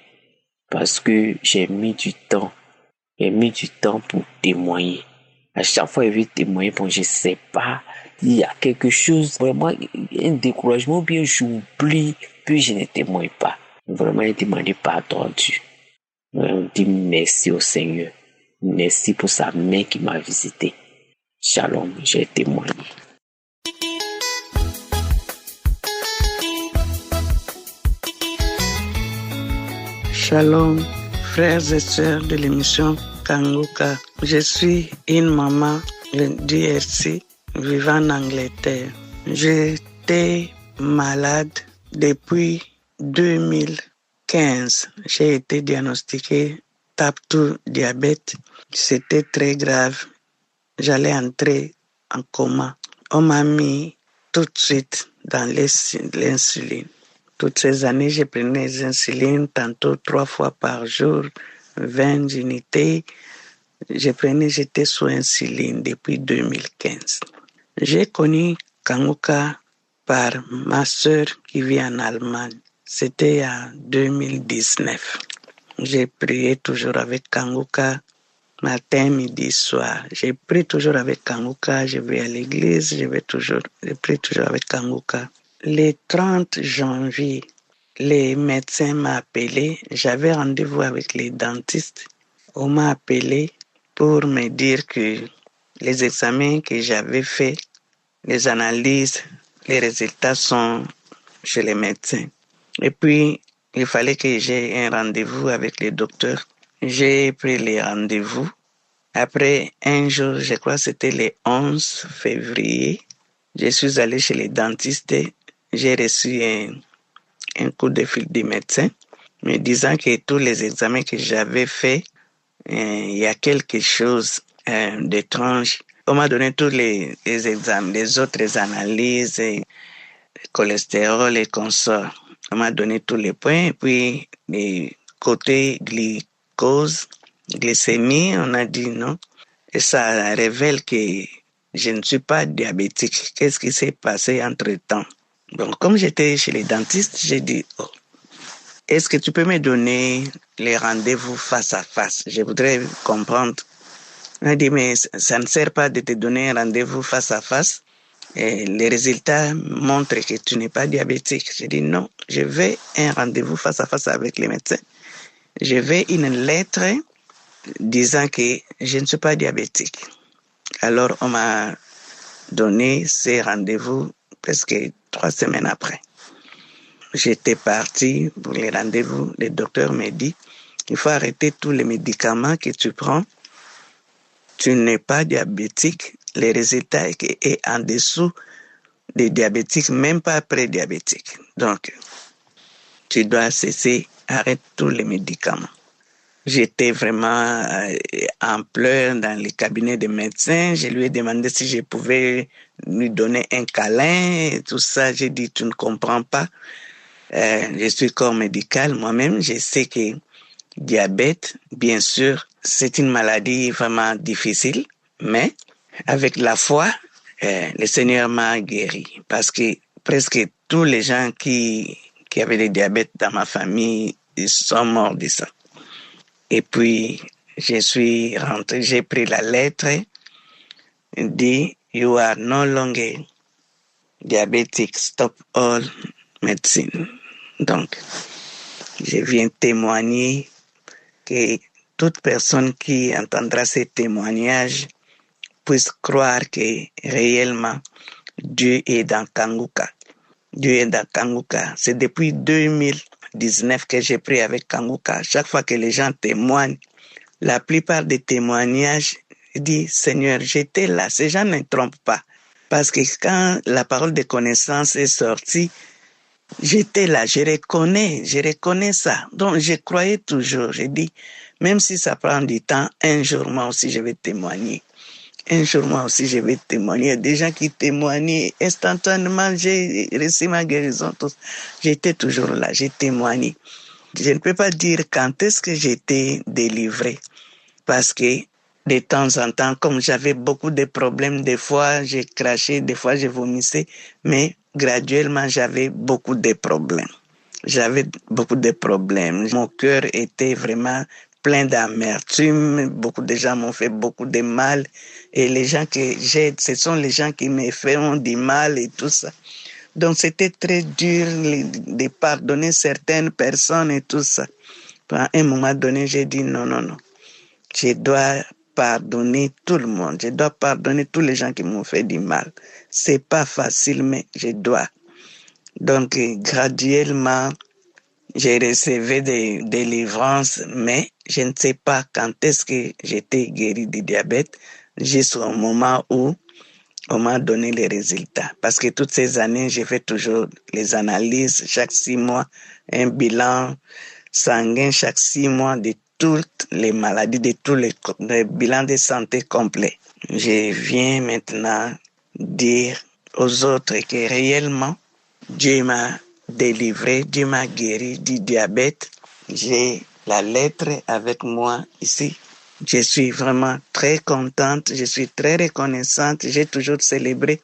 Parce que j'ai mis du temps. J'ai mis du temps pour témoigner. À chaque fois, je vais témoigner, bon, je ne sais pas. Il y a quelque chose, vraiment, un découragement, bien j'oublie, puis je ne témoigne pas. Vraiment, j'ai demandé pardon à Dieu. On dit merci au Seigneur. Merci pour sa main qui m'a visité. Shalom, j'ai témoigné. Shalom, frères et sœurs de l'émission Kanguka. Je suis une maman de DRC vivant en Angleterre. J'étais malade depuis 2015. J'ai été diagnostiquée type 2 diabète. C'était très grave. J'allais entrer en coma. On m'a mis tout de suite dans l'insuline. Toutes ces années, je prenais les insulines, tantôt 3 fois par jour, 20 unités. J'étais sous insuline depuis 2015. J'ai connu Kanguka par ma sœur qui vit en Allemagne. C'était en 2019. J'ai prié toujours avec Kanguka, matin, midi, soir. J'ai prié toujours avec Kanguka, je vais à l'église, je prie toujours avec Kanguka. Le 30 janvier, les médecins m'ont appelé. J'avais rendez-vous avec les dentistes. On m'a appelé pour me dire que les examens que j'avais faits, les analyses, les résultats sont chez les médecins. Et puis, il fallait que j'aie un rendez-vous avec le docteur. J'ai pris les rendez-vous. Après un jour, je crois que c'était le 11 février, je suis allé chez les dentistes. J'ai reçu un coup de fil du médecin me disant que tous les examens que j'avais faits, il y a quelque chose d'étrange. On m'a donné tous les examens, les autres analyses, le cholestérol et consorts. On m'a donné tous les points. Et puis, les côtés glucose, glycémie, on a dit non. Et ça révèle que je ne suis pas diabétique. Qu'est-ce qui s'est passé entre-temps? Bon, comme j'étais chez les dentistes, j'ai dit, est-ce que tu peux me donner les rendez-vous face à face? Je voudrais comprendre. On a dit, mais ça ne sert pas de te donner un rendez-vous face à face. Et les résultats montrent que tu n'es pas diabétique. J'ai dit, non, je veux un rendez-vous face à face avec les médecins. Je veux une lettre disant que je ne suis pas diabétique. Alors, on m'a donné ces rendez-vous presque 3 semaines après. J'étais parti pour les rendez-vous. Le docteur m'a dit, il faut arrêter tous les médicaments que tu prends. Tu n'es pas diabétique. Les résultats est en dessous des diabétiques, même pas pré-diabétiques. Donc, tu dois cesser, arrête tous les médicaments. J'étais vraiment en pleurs dans les cabinets des médecins. Je lui ai demandé si je pouvais lui donner un câlin et tout ça. J'ai dit, tu ne comprends pas. Je suis corps médical. Moi-même, je sais que diabète, bien sûr, c'est une maladie vraiment difficile, mais avec la foi, le Seigneur m'a guéri. Parce que presque tous les gens qui avaient le diabète dans ma famille, ils sont morts de ça. Et puis, je suis rentré, j'ai pris la lettre, dit, you are no longer diabetic, stop all medicine. Donc, je viens témoigner que toute personne qui entendra ces témoignages puisse croire que réellement Dieu est dans Kanguka. Dieu est dans Kanguka. C'est depuis 2019 que j'ai pris avec Kanguka. Chaque fois que les gens témoignent, la plupart des témoignages disent, Seigneur, j'étais là. Ces gens ne trompent pas. Parce que quand la parole de connaissance est sortie, j'étais là, je reconnais ça. Donc, je croyais toujours. J'ai dit, même si ça prend du temps, un jour, moi aussi, je vais témoigner. Un jour, moi aussi, je vais témoigner. Il y a des gens qui témoignent instantanément. J'ai reçu ma guérison. J'étais toujours là, j'ai témoigné. Je ne peux pas dire quand est-ce que j'étais délivré. Parce que de temps en temps, comme j'avais beaucoup de problèmes, des fois, j'ai craché, des fois, je vomissais. Mais graduellement, j'avais beaucoup de problèmes. Mon cœur était vraiment plein d'amertume. Beaucoup de gens m'ont fait beaucoup de mal. Et les gens que j'aide, ce sont les gens qui me font du mal et tout ça. Donc, c'était très dur de pardonner certaines personnes et tout ça. À un moment donné, j'ai dit non. Je dois pardonner tout le monde. Je dois pardonner tous les gens qui m'ont fait du mal. C'est pas facile, mais je dois. Donc, graduellement, j'ai reçu des délivrances, mais je ne sais pas quand est-ce que j'étais guéri du diabète, jusqu'au moment où on m'a donné les résultats. Parce que toutes ces années, j'ai fait toujours les analyses, chaque 6 mois, un bilan sanguin chaque 6 mois de toutes les maladies, de tous les bilans de santé complets. Je viens maintenant dire aux autres que réellement, Dieu m'a délivré, Dieu m'a guéri du diabète. J'ai la lettre avec moi ici. Je suis vraiment très contente, je suis très reconnaissante. J'ai toujours célébré.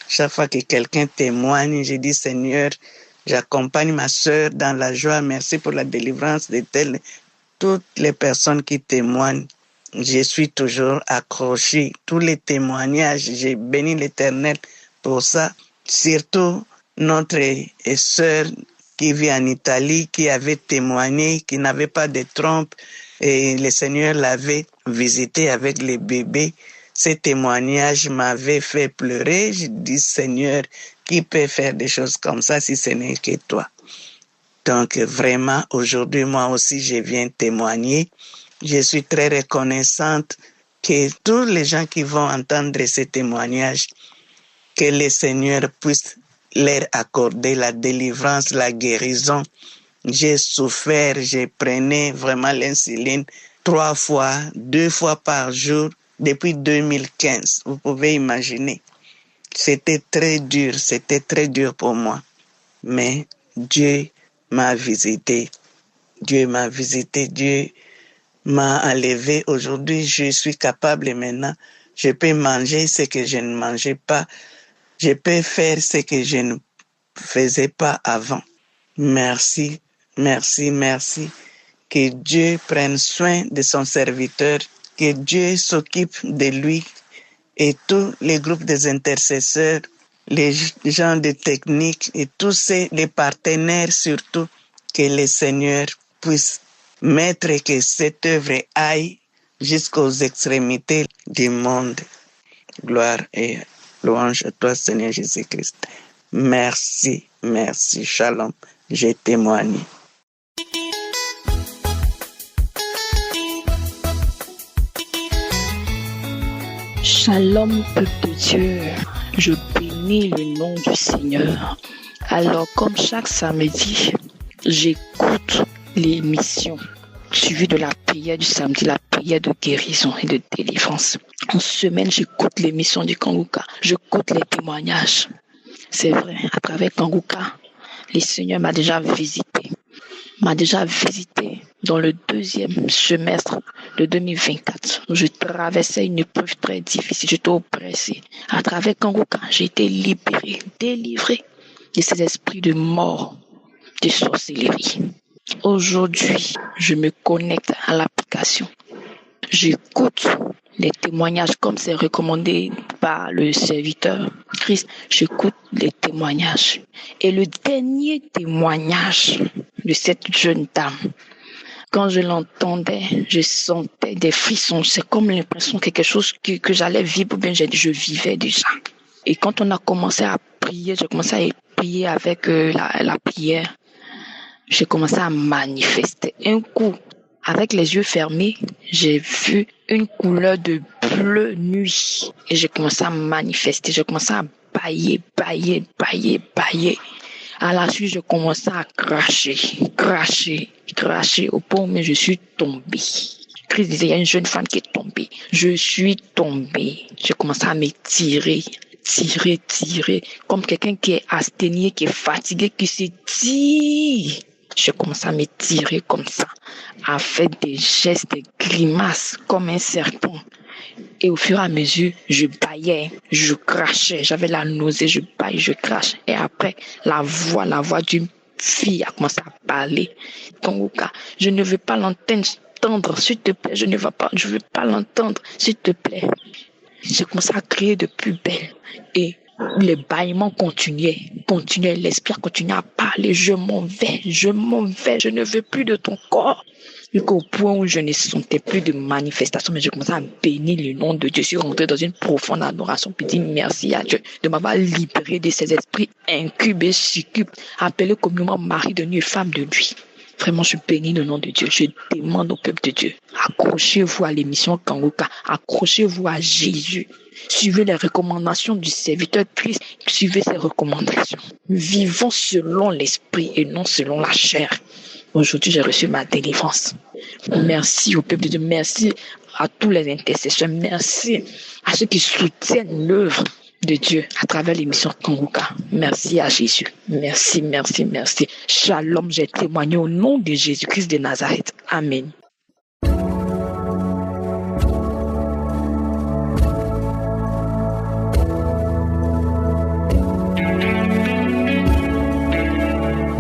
Chaque fois que quelqu'un témoigne, je dis Seigneur, j'accompagne ma sœur dans la joie. Merci pour la délivrance de telles. Toutes les personnes qui témoignent, je suis toujours accroché. Tous les témoignages, j'ai béni l'Éternel pour ça. Surtout notre sœur qui vit en Italie, qui avait témoigné, qui n'avait pas de trompe, et le Seigneur l'avait visité avec les bébés. Ces témoignages m'avaient fait pleurer. Je dis, Seigneur, qui peut faire des choses comme ça si ce n'est que toi? Donc vraiment, aujourd'hui, moi aussi, je viens témoigner. Je suis très reconnaissante que tous les gens qui vont entendre ces témoignages, que le Seigneur puisse leur accorder la délivrance, la guérison. J'ai souffert, je prenais vraiment l'insuline 3 fois, 2 fois par jour depuis 2015. Vous pouvez imaginer. C'était très dur pour moi. Mais Dieu m'a visité. Dieu m'a enlevé. Aujourd'hui, je suis capable maintenant. Je peux manger ce que je ne mangeais pas. Je peux faire ce que je ne faisais pas avant. Merci. Que Dieu prenne soin de son serviteur, que Dieu s'occupe de lui et tous les groupes des intercesseurs, les gens de technique et tous les partenaires surtout, que le Seigneur puisse mettre que cette œuvre aille jusqu'aux extrémités du monde. Gloire et louange à toi, Seigneur Jésus-Christ. Merci. Shalom. J'ai témoigné. Shalom, peuple de Dieu. Je bénis le nom du Seigneur. Alors, comme chaque samedi, j'écoute l'émission suivi de la prière du samedi, la prière de guérison et de délivrance. En semaine, j'écoute l'émission du Kanguka, j'écoute les témoignages. C'est vrai, à travers Kanguka, le Seigneur m'a déjà visité dans le 2e semestre de 2024. Je traversais une épreuve très difficile, j'étais oppressé. À travers Kanguka, j'ai été libéré, délivré de ces esprits de mort, de sorcellerie. Aujourd'hui, je me connecte à l'application. J'écoute les témoignages comme c'est recommandé par le serviteur Christ. J'écoute les témoignages. Et le dernier témoignage de cette jeune dame, quand je l'entendais, je sentais des frissons. C'est comme l'impression quelque chose que j'allais vivre, ou bien je vivais déjà. Et quand on a commencé à prier, j'ai commencé à prier avec la prière. J'ai commencé à manifester. Un coup, avec les yeux fermés, j'ai vu une couleur de bleu nuit. Et j'ai commencé à manifester. J'ai commencé à bailler. À la suite, j'ai commencé à cracher au point où je suis tombée. Christ disait, il y a une jeune femme qui est tombée. Je suis tombée. J'ai commencé à me tirer, comme quelqu'un qui est asthénié, qui est fatigué, qui se tire. J'ai commencé à me tirer comme ça, à faire des gestes, des grimaces, comme un serpent. Et au fur et à mesure, je baillais, je crachais, j'avais la nausée, je baille, je crache. Et après, la voix d'une fille a commencé à parler. Kanguka, je ne veux pas l'entendre, s'il te plaît, je veux pas l'entendre, s'il te plaît. J'ai commencé à crier de plus belle. Et les bâillements continuaient, l'esprit continuait à parler, je m'en vais, je ne veux plus de ton corps. Jusqu'au point où je ne sentais plus de manifestation, mais je commençais à bénir le nom de Dieu. Je suis rentré dans une profonde adoration, puis dire merci à Dieu de m'avoir libéré de ces esprits incubes et succubes, appelés communément mari de nuit et femme de nuit. Vraiment, je bénis le nom de Dieu. Je demande au peuple de Dieu, accrochez-vous à l'émission Kanguka, accrochez-vous à Jésus. Suivez les recommandations du serviteur Christ, suivez ses recommandations. Vivons selon l'esprit et non selon la chair. Aujourd'hui, j'ai reçu ma délivrance. Merci au peuple de Dieu, merci à tous les intercesseurs, merci à ceux qui soutiennent l'œuvre de Dieu à travers l'émission Kanguka. Merci à Jésus. Merci. Shalom, j'ai témoigné au nom de Jésus-Christ de Nazareth. Amen.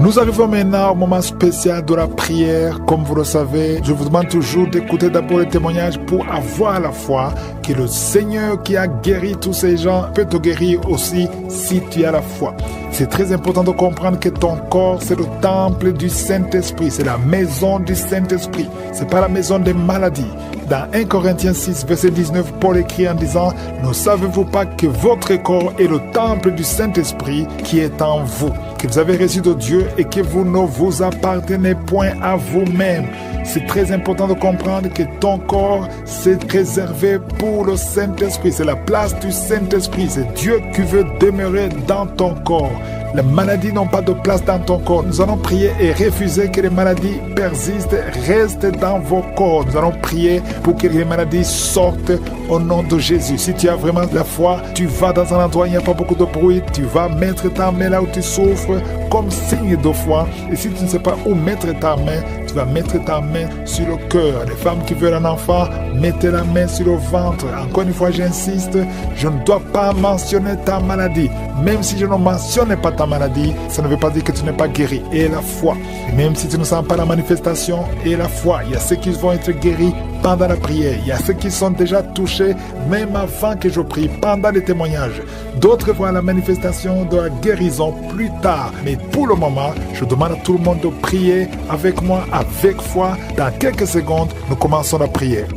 Nous arrivons maintenant au moment spécial de la prière. Comme vous le savez, je vous demande toujours d'écouter d'abord les témoignages pour avoir la foi que le Seigneur qui a guéri tous ces gens peut te guérir aussi si tu as la foi. C'est très important de comprendre que ton corps, c'est le temple du Saint-Esprit. C'est la maison du Saint-Esprit. C'est pas la maison des maladies. Dans 1 Corinthiens 6, verset 19, Paul écrit en disant « Ne savez-vous pas que votre corps est le temple du Saint-Esprit qui est en vous, que vous avez reçu de Dieu et que vous ne vous appartenez point à vous-même. » C'est très important de comprendre que ton corps, c'est réservé pour le Saint-Esprit. C'est la place du Saint-Esprit. C'est Dieu qui veut demeurer dans ton corps. Les maladies n'ont pas de place dans ton corps. Nous allons prier et refuser que les maladies persistent, restent dans vos corps. Nous allons prier pour que les maladies sortent au nom de Jésus. Si tu as vraiment la foi, tu vas dans un endroit où il n'y a pas beaucoup de bruit, tu vas mettre ta main là où tu souffres comme signe de foi. Et si tu ne sais pas où mettre ta main, tu vas mettre ta main sur le cœur. Les femmes qui veulent un enfant, mettez la main sur le ventre. Encore une fois, j'insiste, je ne dois pas mentionner ta maladie. Même si je ne mentionne pas ta maladie, ça ne veut pas dire que tu n'es pas guéri. Et la foi. Et même si tu ne sens pas la manifestation, et la foi. Il y a ceux qui vont être guéris pendant la prière. Il y a ceux qui sont déjà touchés même avant que je prie, pendant les témoignages. D'autres voient la manifestation de la guérison plus tard. Mais pour le moment, je demande à tout le monde de prier avec moi, avec foi. Dans quelques secondes, nous commençons la prière.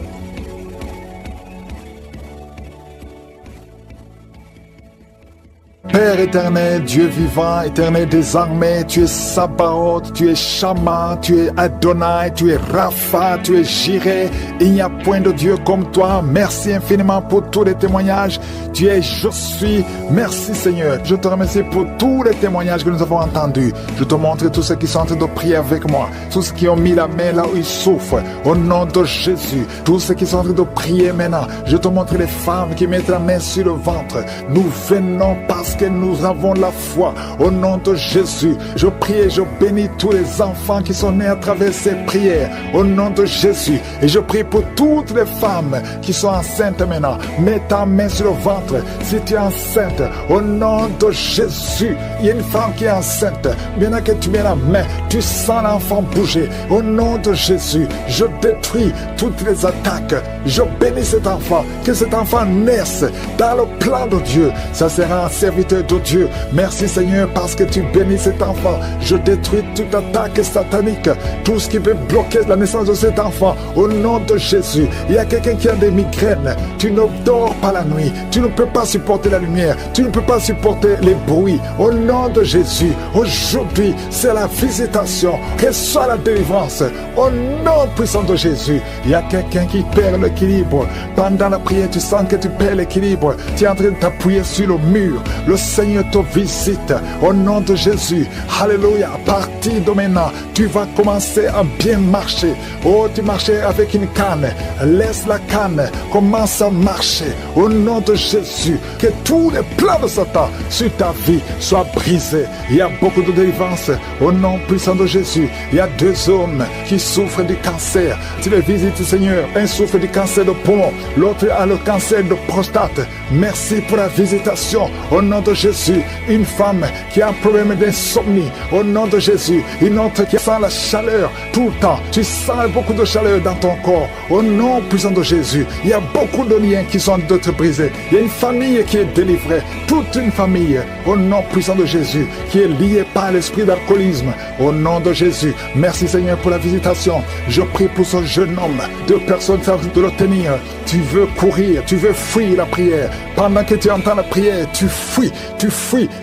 Père éternel, Dieu vivant, éternel des armées, tu es Sabaoth, tu es Shama, tu es Adonai, tu es Rapha, tu es Jireh. Il n'y a point de Dieu comme toi. Merci infiniment pour tous les témoignages. Tu es Je suis. Merci Seigneur. Je te remercie pour tous les témoignages que nous avons entendus. Je te montre tous ceux qui sont en train de prier avec moi, tous ceux qui ont mis la main là où ils souffrent. Au nom de Jésus, tous ceux qui sont en train de prier maintenant, je te montre les femmes qui mettent la main sur le ventre. Nous venons parce que nous avons la foi. Au nom de Jésus, je prie et je bénis tous les enfants qui sont nés à travers ces prières. Au nom de Jésus, et je prie pour toutes les femmes qui sont enceintes maintenant. Mets ta main sur le ventre si tu es enceinte. Au nom de Jésus, il y a une femme qui est enceinte. Maintenant que tu mets la main, tu sens l'enfant bouger. Au nom de Jésus, je détruis toutes les attaques. Je bénis cet enfant, que cet enfant naisse dans le plan de Dieu. Ça sera un serviteur de Dieu. Merci Seigneur parce que tu bénis cet enfant. Je détruis toute attaque satanique, tout ce qui peut bloquer la naissance de cet enfant. Au nom de Jésus, il y a quelqu'un qui a des migraines. Tu ne dors pas la nuit. Tu ne peux pas supporter la lumière. Tu ne peux pas supporter les bruits. Au nom de Jésus, aujourd'hui, c'est la visitation. Reçois la délivrance. Au nom puissant de Jésus, il y a quelqu'un qui perd l'équilibre. Pendant la prière, tu sens que tu perds l'équilibre. Tu es en train de t'appuyer sur le mur. Le Seigneur te visite. Au nom de Jésus, alléluia. À partir de maintenant, tu vas commencer à bien marcher. Oh, tu marchais avec une canne. Laisse la canne. Commence à marcher. Au nom de Jésus, que tous les plans de Satan sur ta vie soient brisés. Il y a beaucoup de délivrance. Au nom puissant de Jésus, il y a 2 hommes qui souffrent du cancer. Tu les visites, Seigneur. Un souffre du cancer de poumon, l'autre a le cancer de prostate. Merci pour la visitation. Au nom de Jésus, une femme qui a un problème d'insomnie. Au nom de Jésus, une autre qui sent la chaleur tout le temps. Tu sens beaucoup de chaleur dans ton corps. Au nom puissant de Jésus, il y a beaucoup de liens qui sont d'être brisés. Il y a une famille qui est délivrée. Toute une famille, au nom puissant de Jésus, qui est liée par l'esprit d'alcoolisme. Au nom de Jésus, merci Seigneur pour la visitation. Je prie pour ce jeune homme. 2 personnes savent de le tenir. Tu veux courir, tu veux fuir la prière. Pendant que tu entends la prière, tu fuis,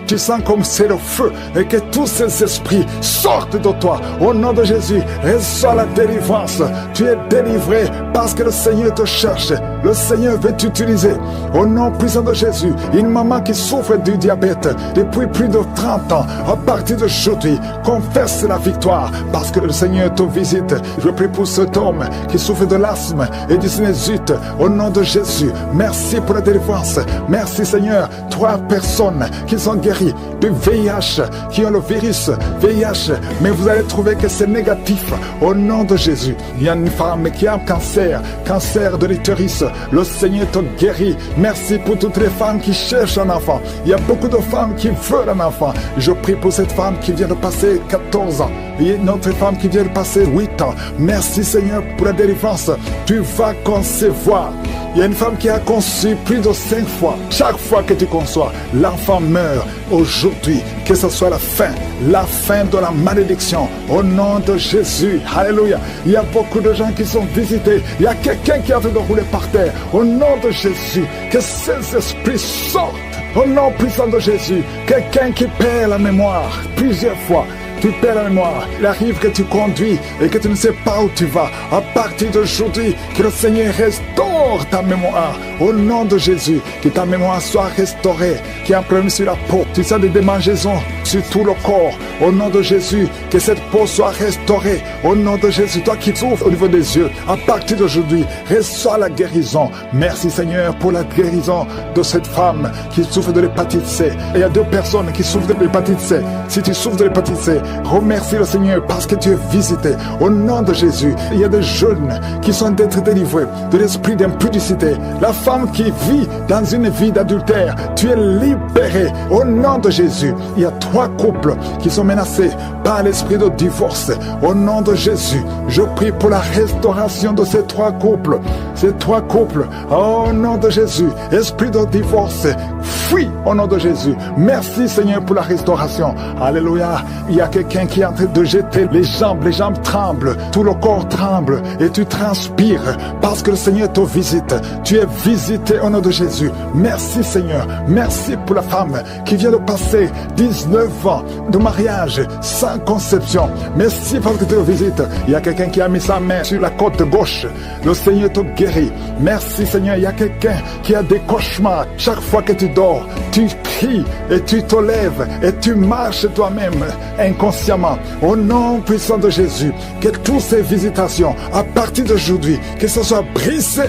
tu sens comme c'est le feu et que tous ces esprits sortent de toi. Au nom de Jésus, reçois la délivrance. Tu es délivré parce que le Seigneur te cherche. Le Seigneur veut t'utiliser. Au nom puissant de Jésus, une maman qui souffre du diabète depuis plus de 30 ans, à partir d'aujourd'hui, confesse la victoire parce que le Seigneur te visite. Je prie pour cet homme qui souffre de l'asthme et du sinusite. Au nom de Jésus, merci pour la délivrance. Merci Seigneur. 3 personnes qui sont guéries du VIH, qui ont le virus VIH, mais vous allez trouver que c'est négatif. Au nom de Jésus, il y a une femme qui a un cancer de l'utérus. Le Seigneur te guérit. Merci pour toutes les femmes qui cherchent un enfant. Il y a beaucoup de femmes qui veulent un enfant. Je prie pour cette femme qui vient de passer 14 ans. Il y a une autre femme qui vient de passer 8 ans. Merci Seigneur pour la délivrance. Tu vas concevoir. Il y a une femme qui a conçu plus de 5 fois. Chaque fois que tu conçois, l'enfant meurt. Aujourd'hui, que ce soit la fin de la malédiction. Au nom de Jésus, alléluia. Il y a beaucoup de gens qui sont visités. Il y a quelqu'un qui est en train de rouler par terre. Au nom de Jésus, que ces esprits sortent. Au nom puissant de Jésus, quelqu'un qui perd la mémoire plusieurs fois. Tu perds la mémoire. Il arrive que tu conduis et que tu ne sais pas où tu vas. À partir d'aujourd'hui, que le Seigneur restaure ta mémoire. Au nom de Jésus, que ta mémoire soit restaurée. Qu'il y ait un problème sur la peau. Tu sens des démangeaisons sur tout le corps. Au nom de Jésus, que cette peau soit restaurée. Au nom de Jésus, toi qui souffres au niveau des yeux, à partir d'aujourd'hui, reçois la guérison. Merci Seigneur pour la guérison de cette femme qui souffre de l'hépatite C. Et il y a 2 personnes qui souffrent de l'hépatite C. Si tu souffres de l'hépatite C, remercie le Seigneur parce que tu es visité. Au nom de Jésus, il y a des jeunes qui sont d'être délivrés de l'esprit d'impudicité. La femme qui vit dans une vie d'adultère, tu es libéré. Au nom de Jésus, il y a 3 couples qui sont menacés par l'esprit de divorce. Au nom de Jésus, je prie pour la restauration de ces 3 couples. Ces 3 couples, au nom de Jésus, esprit de divorce, fuis au nom de Jésus. Merci Seigneur pour la restauration. Alléluia. Il y a quelqu'un qui est en train de jeter les jambes tremblent, tout le corps tremble et tu transpires parce que le Seigneur te visite. Tu es visité au nom de Jésus. Merci Seigneur. Merci pour la femme qui vient de passer 19 ans de mariage sans conception. Merci parce que tu le visites. Il y a quelqu'un qui a mis sa main sur la côte gauche. Le Seigneur te guérit. Merci Seigneur. Il y a quelqu'un qui a des cauchemars. Chaque fois que tu dors, tu cries et tu te lèves et tu marches toi-même inconsciemment. Au nom puissant de Jésus, que toutes ces visitations, à partir d'aujourd'hui, que ce soit brisé.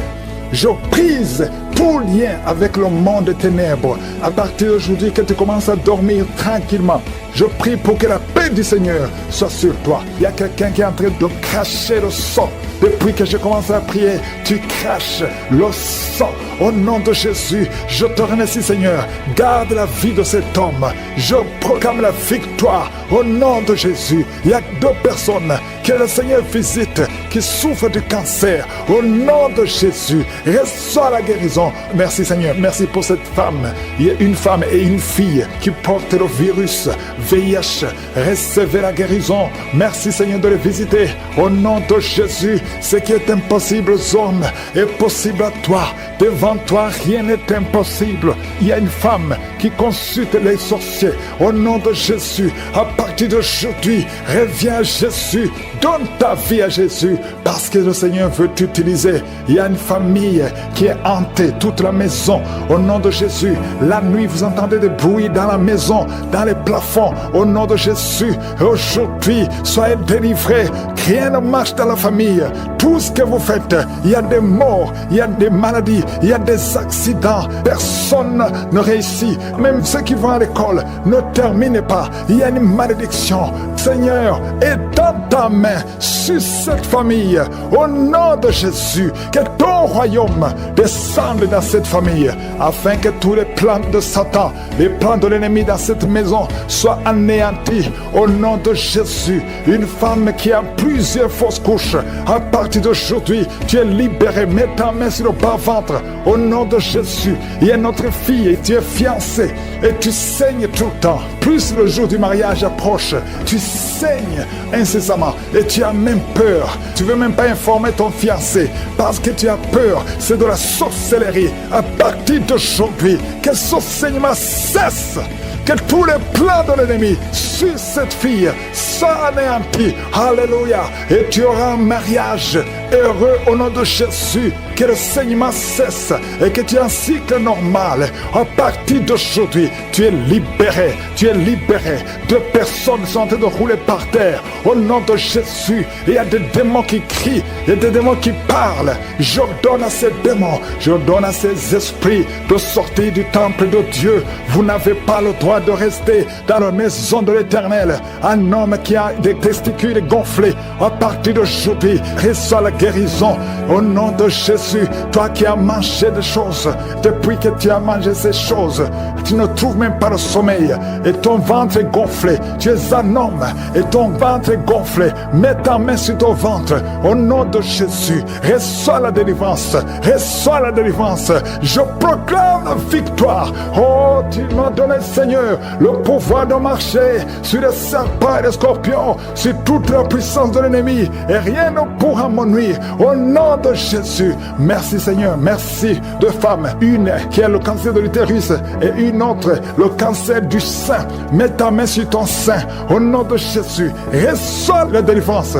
Je brise tout lien avec le monde des ténèbres. À partir d'aujourd'hui, que tu commences à dormir tranquillement. Je prie pour que la paix du Seigneur soit sur toi. Il y a quelqu'un qui est en train de cracher le sang. Depuis que je commence à prier, tu craches le sang. Au nom de Jésus, je te remercie Seigneur. Garde la vie de cet homme. Je proclame la victoire au nom de Jésus. Il y a 2 personnes que le Seigneur visite qui souffrent du cancer. Au nom de Jésus, reçois la guérison. Merci Seigneur. Merci pour cette femme. Il y a une femme et une fille qui portent le virus VIH. Recevez la guérison. Merci Seigneur de les visiter. Au nom de Jésus, ce qui est impossible aux hommes est possible à toi. Devant toi, rien n'est impossible. Il y a une femme qui consulte les sorciers. Au nom de Jésus, à partir d'aujourd'hui, reviens à Jésus. Donne ta vie à Jésus parce que le Seigneur veut t'utiliser. Il y a une famille qui est hantée, toute la maison. Au nom de Jésus, la nuit, vous entendez des bruits dans la maison, dans les plafonds. Au nom de Jésus, aujourd'hui, soyez délivrés. Rien ne marche dans la famille. Tout ce que vous faites, il y a des morts, il y a des maladies, il y a des accidents. Personne ne réussit. Même ceux qui vont à l'école ne terminent pas. Il y a une malédiction. Seigneur, étends ta main sur cette famille. Au nom de Jésus, que ton royaume descende dans cette famille, afin que tous les plans de Satan, les plans de l'ennemi dans cette maison soient anéantis. Au nom de Jésus, une femme qui a plusieurs fausses couches, à partir d'aujourd'hui, tu es libéré. Mets ta main sur le bas-ventre. Au nom de Jésus, il y a notre fille et tu es fiancée et tu saignes tout le temps. Plus le jour du mariage approche, tu saignes incessamment et tu as même peur. Tu ne veux même pas informer ton fiancé parce que tu as peur. C'est de la sorcellerie. À partir d'aujourd'hui, que ce saignement cesse. Que tous les plans de l'ennemi sur cette fille soient anéantis. Alléluia. Et tu auras un mariage heureux au nom de Jésus. Que le saignement cesse et que tu aies un cycle normal. À partir d'aujourd'hui, tu es libéré. Tu es libéré. 2 personnes sont en train de rouler par terre. Au nom de Jésus, il y a des démons qui crient. Il y a des démons qui parlent. J'ordonne à ces démons, j'ordonne à ces esprits de sortir du temple de Dieu. Vous n'avez pas le droit de rester dans la maison de l'Éternel. Un homme qui a des testicules gonflés, à partir d'aujourd'hui, reçoit la guérison. Au nom de Jésus, toi qui as mangé des choses, depuis que tu as mangé ces choses, tu ne trouves même pas le sommeil et ton ventre est gonflé. Tu es un homme et ton ventre est gonflé. Mets ta main sur ton ventre. Au nom de Jésus, reçois la délivrance. Reçois la délivrance. Je proclame la victoire. Oh, tu m'as donné, Seigneur, le pouvoir de marcher sur les serpents et les scorpions, sur toute la puissance de l'ennemi, et rien ne pourra me nuire. Au nom de Jésus, merci Seigneur. Merci. 2 femmes, une qui a le cancer de l'utérus et une autre le cancer du sein. Mets ta main sur ton sein. Au nom de Jésus, reçois la délivrance.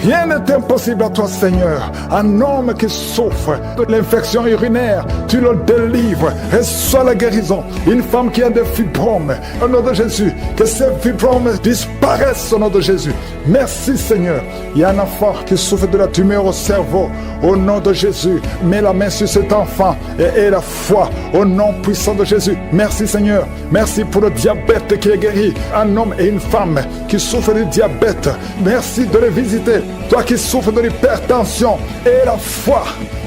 Rien n'est impossible à toi, Seigneur. Un homme qui souffre de l'infection urinaire, tu le délivres. Reçois la guérison. Une femme qui a des fibromes, au nom de Jésus, que ces fibromes disparaissent au nom de Jésus. Merci, Seigneur. Il y a un enfant qui souffre de la tumeur au cerveau. Au nom de Jésus, mets la main sur cet enfant et aie la foi au nom puissant de Jésus. Merci, Seigneur. Merci pour le diabète qui est guéri. Un homme et une femme qui souffrent du diabète. Merci de les visiter. Toi qui souffres de l'hypertension, aie la foi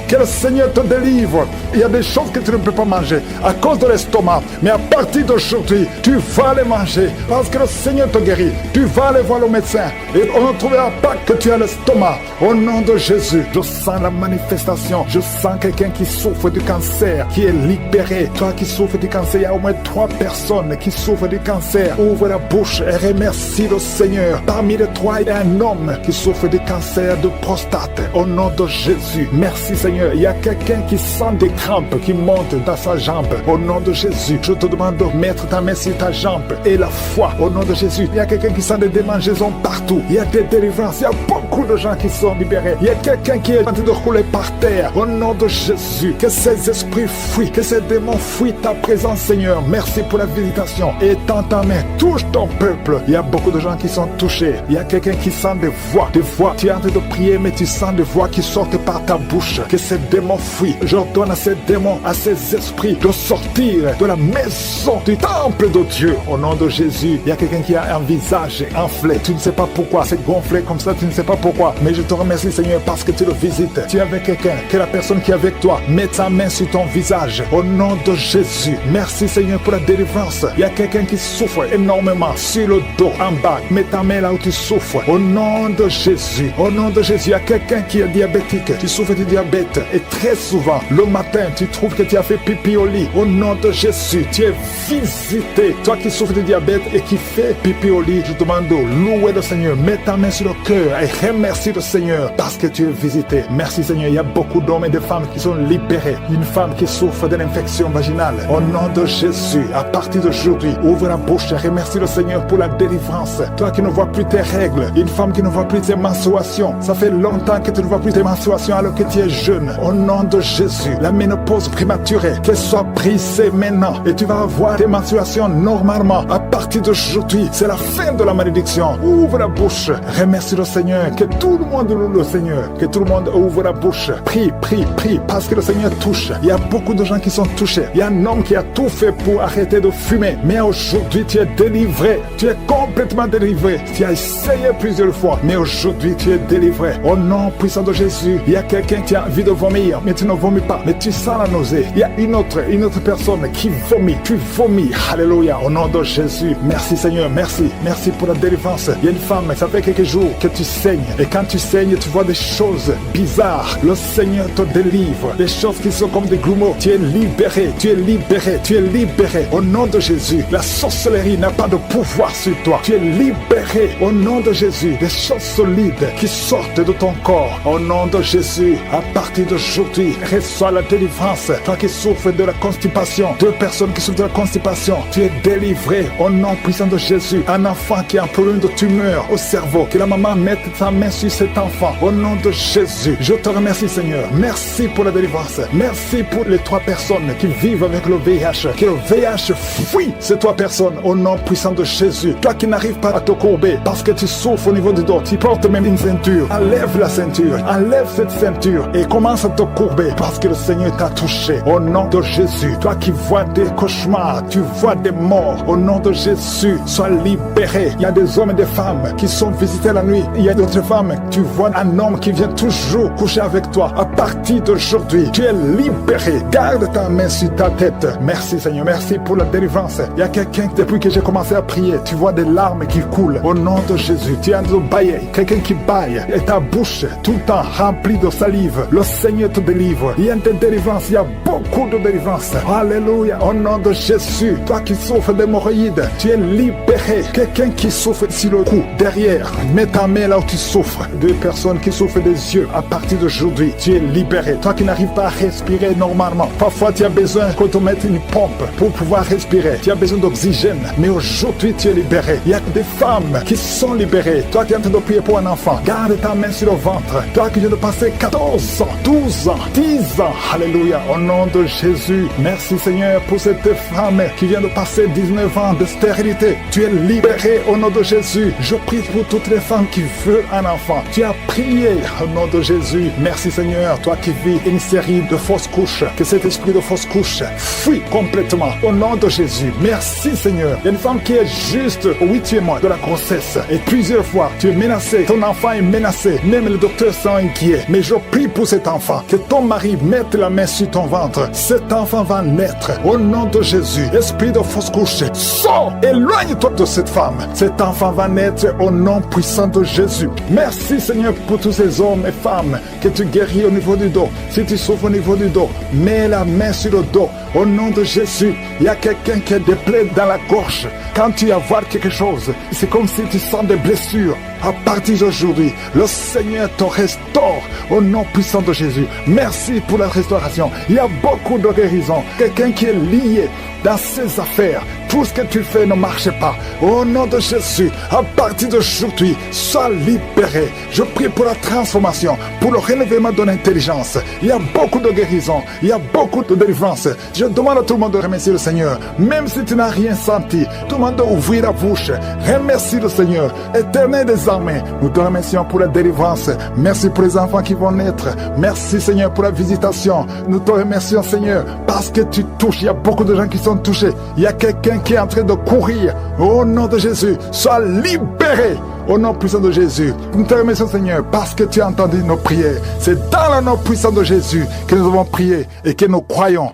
Que le Seigneur te délivre. Il y a des choses que tu ne peux pas manger à cause de l'estomac. Mais à partir d'aujourd'hui, tu vas les manger parce que le Seigneur te guérit. Tu vas aller voir le médecin et on ne trouvera pas que tu as l'estomac. Au nom de Jésus, je sens la manifestation. Je sens quelqu'un qui souffre du cancer, qui est libéré. Toi qui souffres du cancer, il y a au moins 3 personnes qui souffrent du cancer. Ouvre la bouche et remercie le Seigneur. Parmi les 3, il y a un homme qui souffre du cancer de prostate. Au nom de Jésus, merci Seigneur. Il y a quelqu'un qui sent des crampes qui montent dans sa jambe. Au nom de Jésus, je te demande de mettre ta main sur ta jambe et la foi. Au nom de Jésus, il y a quelqu'un qui sent des démangeaisons partout. Il y a des délivrances. Il y a beaucoup de gens qui sont libérés. Il y a quelqu'un qui est en train de rouler par terre. Au nom de Jésus, que ces esprits fuient, que ces démons fuient ta présence, Seigneur. Merci pour la visitation. Étends ta main, touche ton peuple. Il y a beaucoup de gens qui sont touchés. Il y a quelqu'un qui sent des voix. Des voix. Tu es en train de prier, mais tu sens des voix qui sortent par ta bouche. Que ces démons fuient. J'ordonne à ces démons, à ces esprits de sortir de la maison du temple de Dieu. Au nom de Jésus, il y a quelqu'un qui a un visage enflé. Tu ne sais pas pourquoi. C'est gonflé comme ça, tu ne sais pas pourquoi. Mais je te remercie, Seigneur, parce que tu le visites. Tu es avec quelqu'un, que la personne qui est avec toi mette sa main sur ton visage. Au nom de Jésus. Merci, Seigneur, pour la délivrance. Il y a quelqu'un qui souffre énormément sur le dos, en bas. Mets ta main là où tu souffres. Au nom de Jésus. Au nom de Jésus, il y a quelqu'un qui est diabétique. Tu souffres du diabète. Et très souvent, le matin, tu trouves que tu as fait pipi au lit. Au nom de Jésus, tu es visité. Toi qui souffres du diabète et qui fais pipi au lit, je te demande de louer le Seigneur. Mets ta main sur le cœur et remercie le Seigneur parce que tu es visité. Merci Seigneur. Il y a beaucoup d'hommes et de femmes qui sont libérés. Une femme qui souffre d'une infection vaginale. Au nom de Jésus, à partir d'aujourd'hui, ouvre la bouche et remercie le Seigneur pour la délivrance. Toi qui ne vois plus tes règles, une femme qui ne voit plus tes menstruations. Ça fait longtemps que tu ne vois plus tes menstruations alors que tu es jeune. Au nom de Jésus, la ménopause prématurée, qu'elle soit brisée maintenant et tu vas avoir tes menstruations normalement. À partir d'aujourd'hui, c'est la fin de la malédiction. Ouvre la bouche, remercie le Seigneur, que tout le monde loue le Seigneur, que tout le monde ouvre la bouche. Prie, prie, prie, parce que le Seigneur touche. Il y a beaucoup de gens qui sont touchés. Il y a un homme qui a tout fait pour arrêter de fumer, mais aujourd'hui tu es délivré. Tu es complètement délivré. Tu as essayé plusieurs fois, mais aujourd'hui tu es délivré. Au nom puissant de Jésus, il y a quelqu'un qui a envie de vomir, mais tu ne vomis pas, mais tu sens la nausée. Il y a une autre personne qui vomit. Tu vomis. Alléluia. Au nom de Jésus. Merci Seigneur. Merci. Merci pour la délivrance. Il y a une femme, ça fait quelques jours que tu saignes. Et quand tu saignes, tu vois des choses bizarres. Le Seigneur te délivre. Des choses qui sont comme des grumeaux. Tu es libéré. Tu es libéré. Tu es libéré. Au nom de Jésus. La sorcellerie n'a pas de pouvoir sur toi. Tu es libéré. Au nom de Jésus. Des choses solides qui sortent de ton corps. Au nom de Jésus. À partir d'aujourd'hui, reçois la délivrance. Toi qui souffres de la constipation. 2 personnes qui souffrent de la constipation. Tu es délivré. Au nom puissant de Jésus. Un enfant qui a un problème de tumeur au cerveau. Que la maman mette sa main sur cet enfant. Au nom de Jésus. Je te remercie Seigneur. Merci pour la délivrance. Merci pour les 3 personnes qui vivent avec le VIH. Que le VIH fuit ces 3 personnes. Au nom puissant de Jésus. Toi qui n'arrives pas à te courber parce que tu souffres au niveau du dos. Tu portes même une ceinture. Enlève la ceinture. Enlève cette ceinture. Et commence à te courber parce que le Seigneur t'a touché. Au nom de Jésus. Toi qui vois des cauchemars. Tu vois des morts. Au nom de Jésus. Sois libéré. Il y a des hommes et des femmes qui sont visités la nuit. Il y a d'autres femmes. Tu vois un homme qui vient toujours coucher avec toi. À partir d'aujourd'hui, tu es libéré. Garde ta main sur ta tête. Merci Seigneur. Merci pour la délivrance. Il y a quelqu'un, depuis que j'ai commencé à prier, tu vois des larmes qui coulent. Au nom de Jésus. Tu es en train de bailler. Quelqu'un qui baille. Et ta bouche, tout le temps remplie de salive. Le Seigneur te délivre. Il y a des délivrances. Il y a beaucoup de délivrances. Alléluia. Au nom de Jésus. Toi qui souffres d'hémorroïdes, tu es libéré. Quelqu'un qui souffre sur le cou, derrière, mets ta main là où tu souffres. 2 personnes qui souffrent des yeux, à partir d'aujourd'hui, tu es libéré. Toi qui n'arrives pas à respirer normalement, parfois tu as besoin qu'on te mette une pompe pour pouvoir respirer. Tu as besoin d'oxygène, mais aujourd'hui tu es libéré. Il y a des femmes qui sont libérées. Toi qui es en train de prier pour un enfant, garde ta main sur le ventre. Toi qui viens de passer 14 ans, 12 ans, 10 ans, alléluia, au nom de Jésus. Merci Seigneur pour cette femme qui vient de passer 19 ans de stérilité. Tu es libéré au nom de Jésus. Je prie pour toutes les femmes qui veulent un enfant. Tu as prié au nom de Jésus. Merci Seigneur. toi qui vis une série de fausses couches, que cet esprit de fausses couches fuit complètement au nom de Jésus. Merci Seigneur. Il y a une femme qui est juste au 8e mois de la grossesse et plusieurs fois tu es menacé, ton enfant est menacé, même les docteurs sont inquiets. Mais je prie pour cet enfant, que ton mari mette la main sur ton ventre. Cet enfant va naître au nom de Jésus. Esprit de fausse couche, sors, éloigne-toi de cette femme. Cet enfant va naître au nom puissant de Jésus. Merci Seigneur pour tous ces hommes et femmes que tu guéris au niveau du dos. Si tu souffres au niveau du dos, mets la main sur le dos. Au nom de Jésus, il y a quelqu'un qui a des plaies dans la gorge. Quand tu vas voir quelque chose, c'est comme si tu sens des blessures. À partir d'aujourd'hui, le Seigneur te restaure au nom puissant de Jésus. Merci pour la restauration. Il y a beaucoup de guérisons. Quelqu'un qui est lié dans ses affaires. Tout ce que tu fais ne marche pas. Au nom de Jésus, à partir d'aujourd'hui, sois libéré. Je prie pour la transformation, pour le renouvellement de l'intelligence. Il y a beaucoup de guérisons. Il y a beaucoup de délivrance. Je demande à tout le monde de remercier le Seigneur. Même si tu n'as rien senti, tout le monde d'ouvrir la bouche. Remercie le Seigneur. Éternel des armées, nous te remercions pour la délivrance. Merci pour les enfants qui vont naître. Merci Seigneur pour la visitation. Nous te remercions Seigneur parce que tu touches. Il y a beaucoup de gens qui sont touchés. Il y a quelqu'un qui est en train de courir. Au nom de Jésus, sois libéré. Au nom puissant de Jésus, nous te remercions Seigneur parce que tu as entendu nos prières. C'est dans le nom puissant de Jésus que nous avons prié et que nous croyons.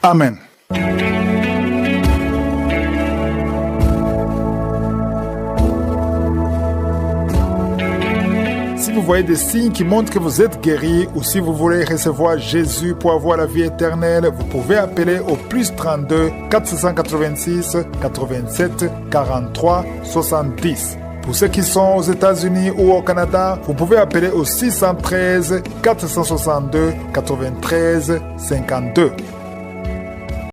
Amen. Si vous voyez des signes qui montrent que vous êtes guéri ou si vous voulez recevoir Jésus pour avoir la vie éternelle, vous pouvez appeler au plus 32 486 87 43 70. Pour ceux qui sont aux États-Unis ou au Canada, vous pouvez appeler au 613 462 93 52.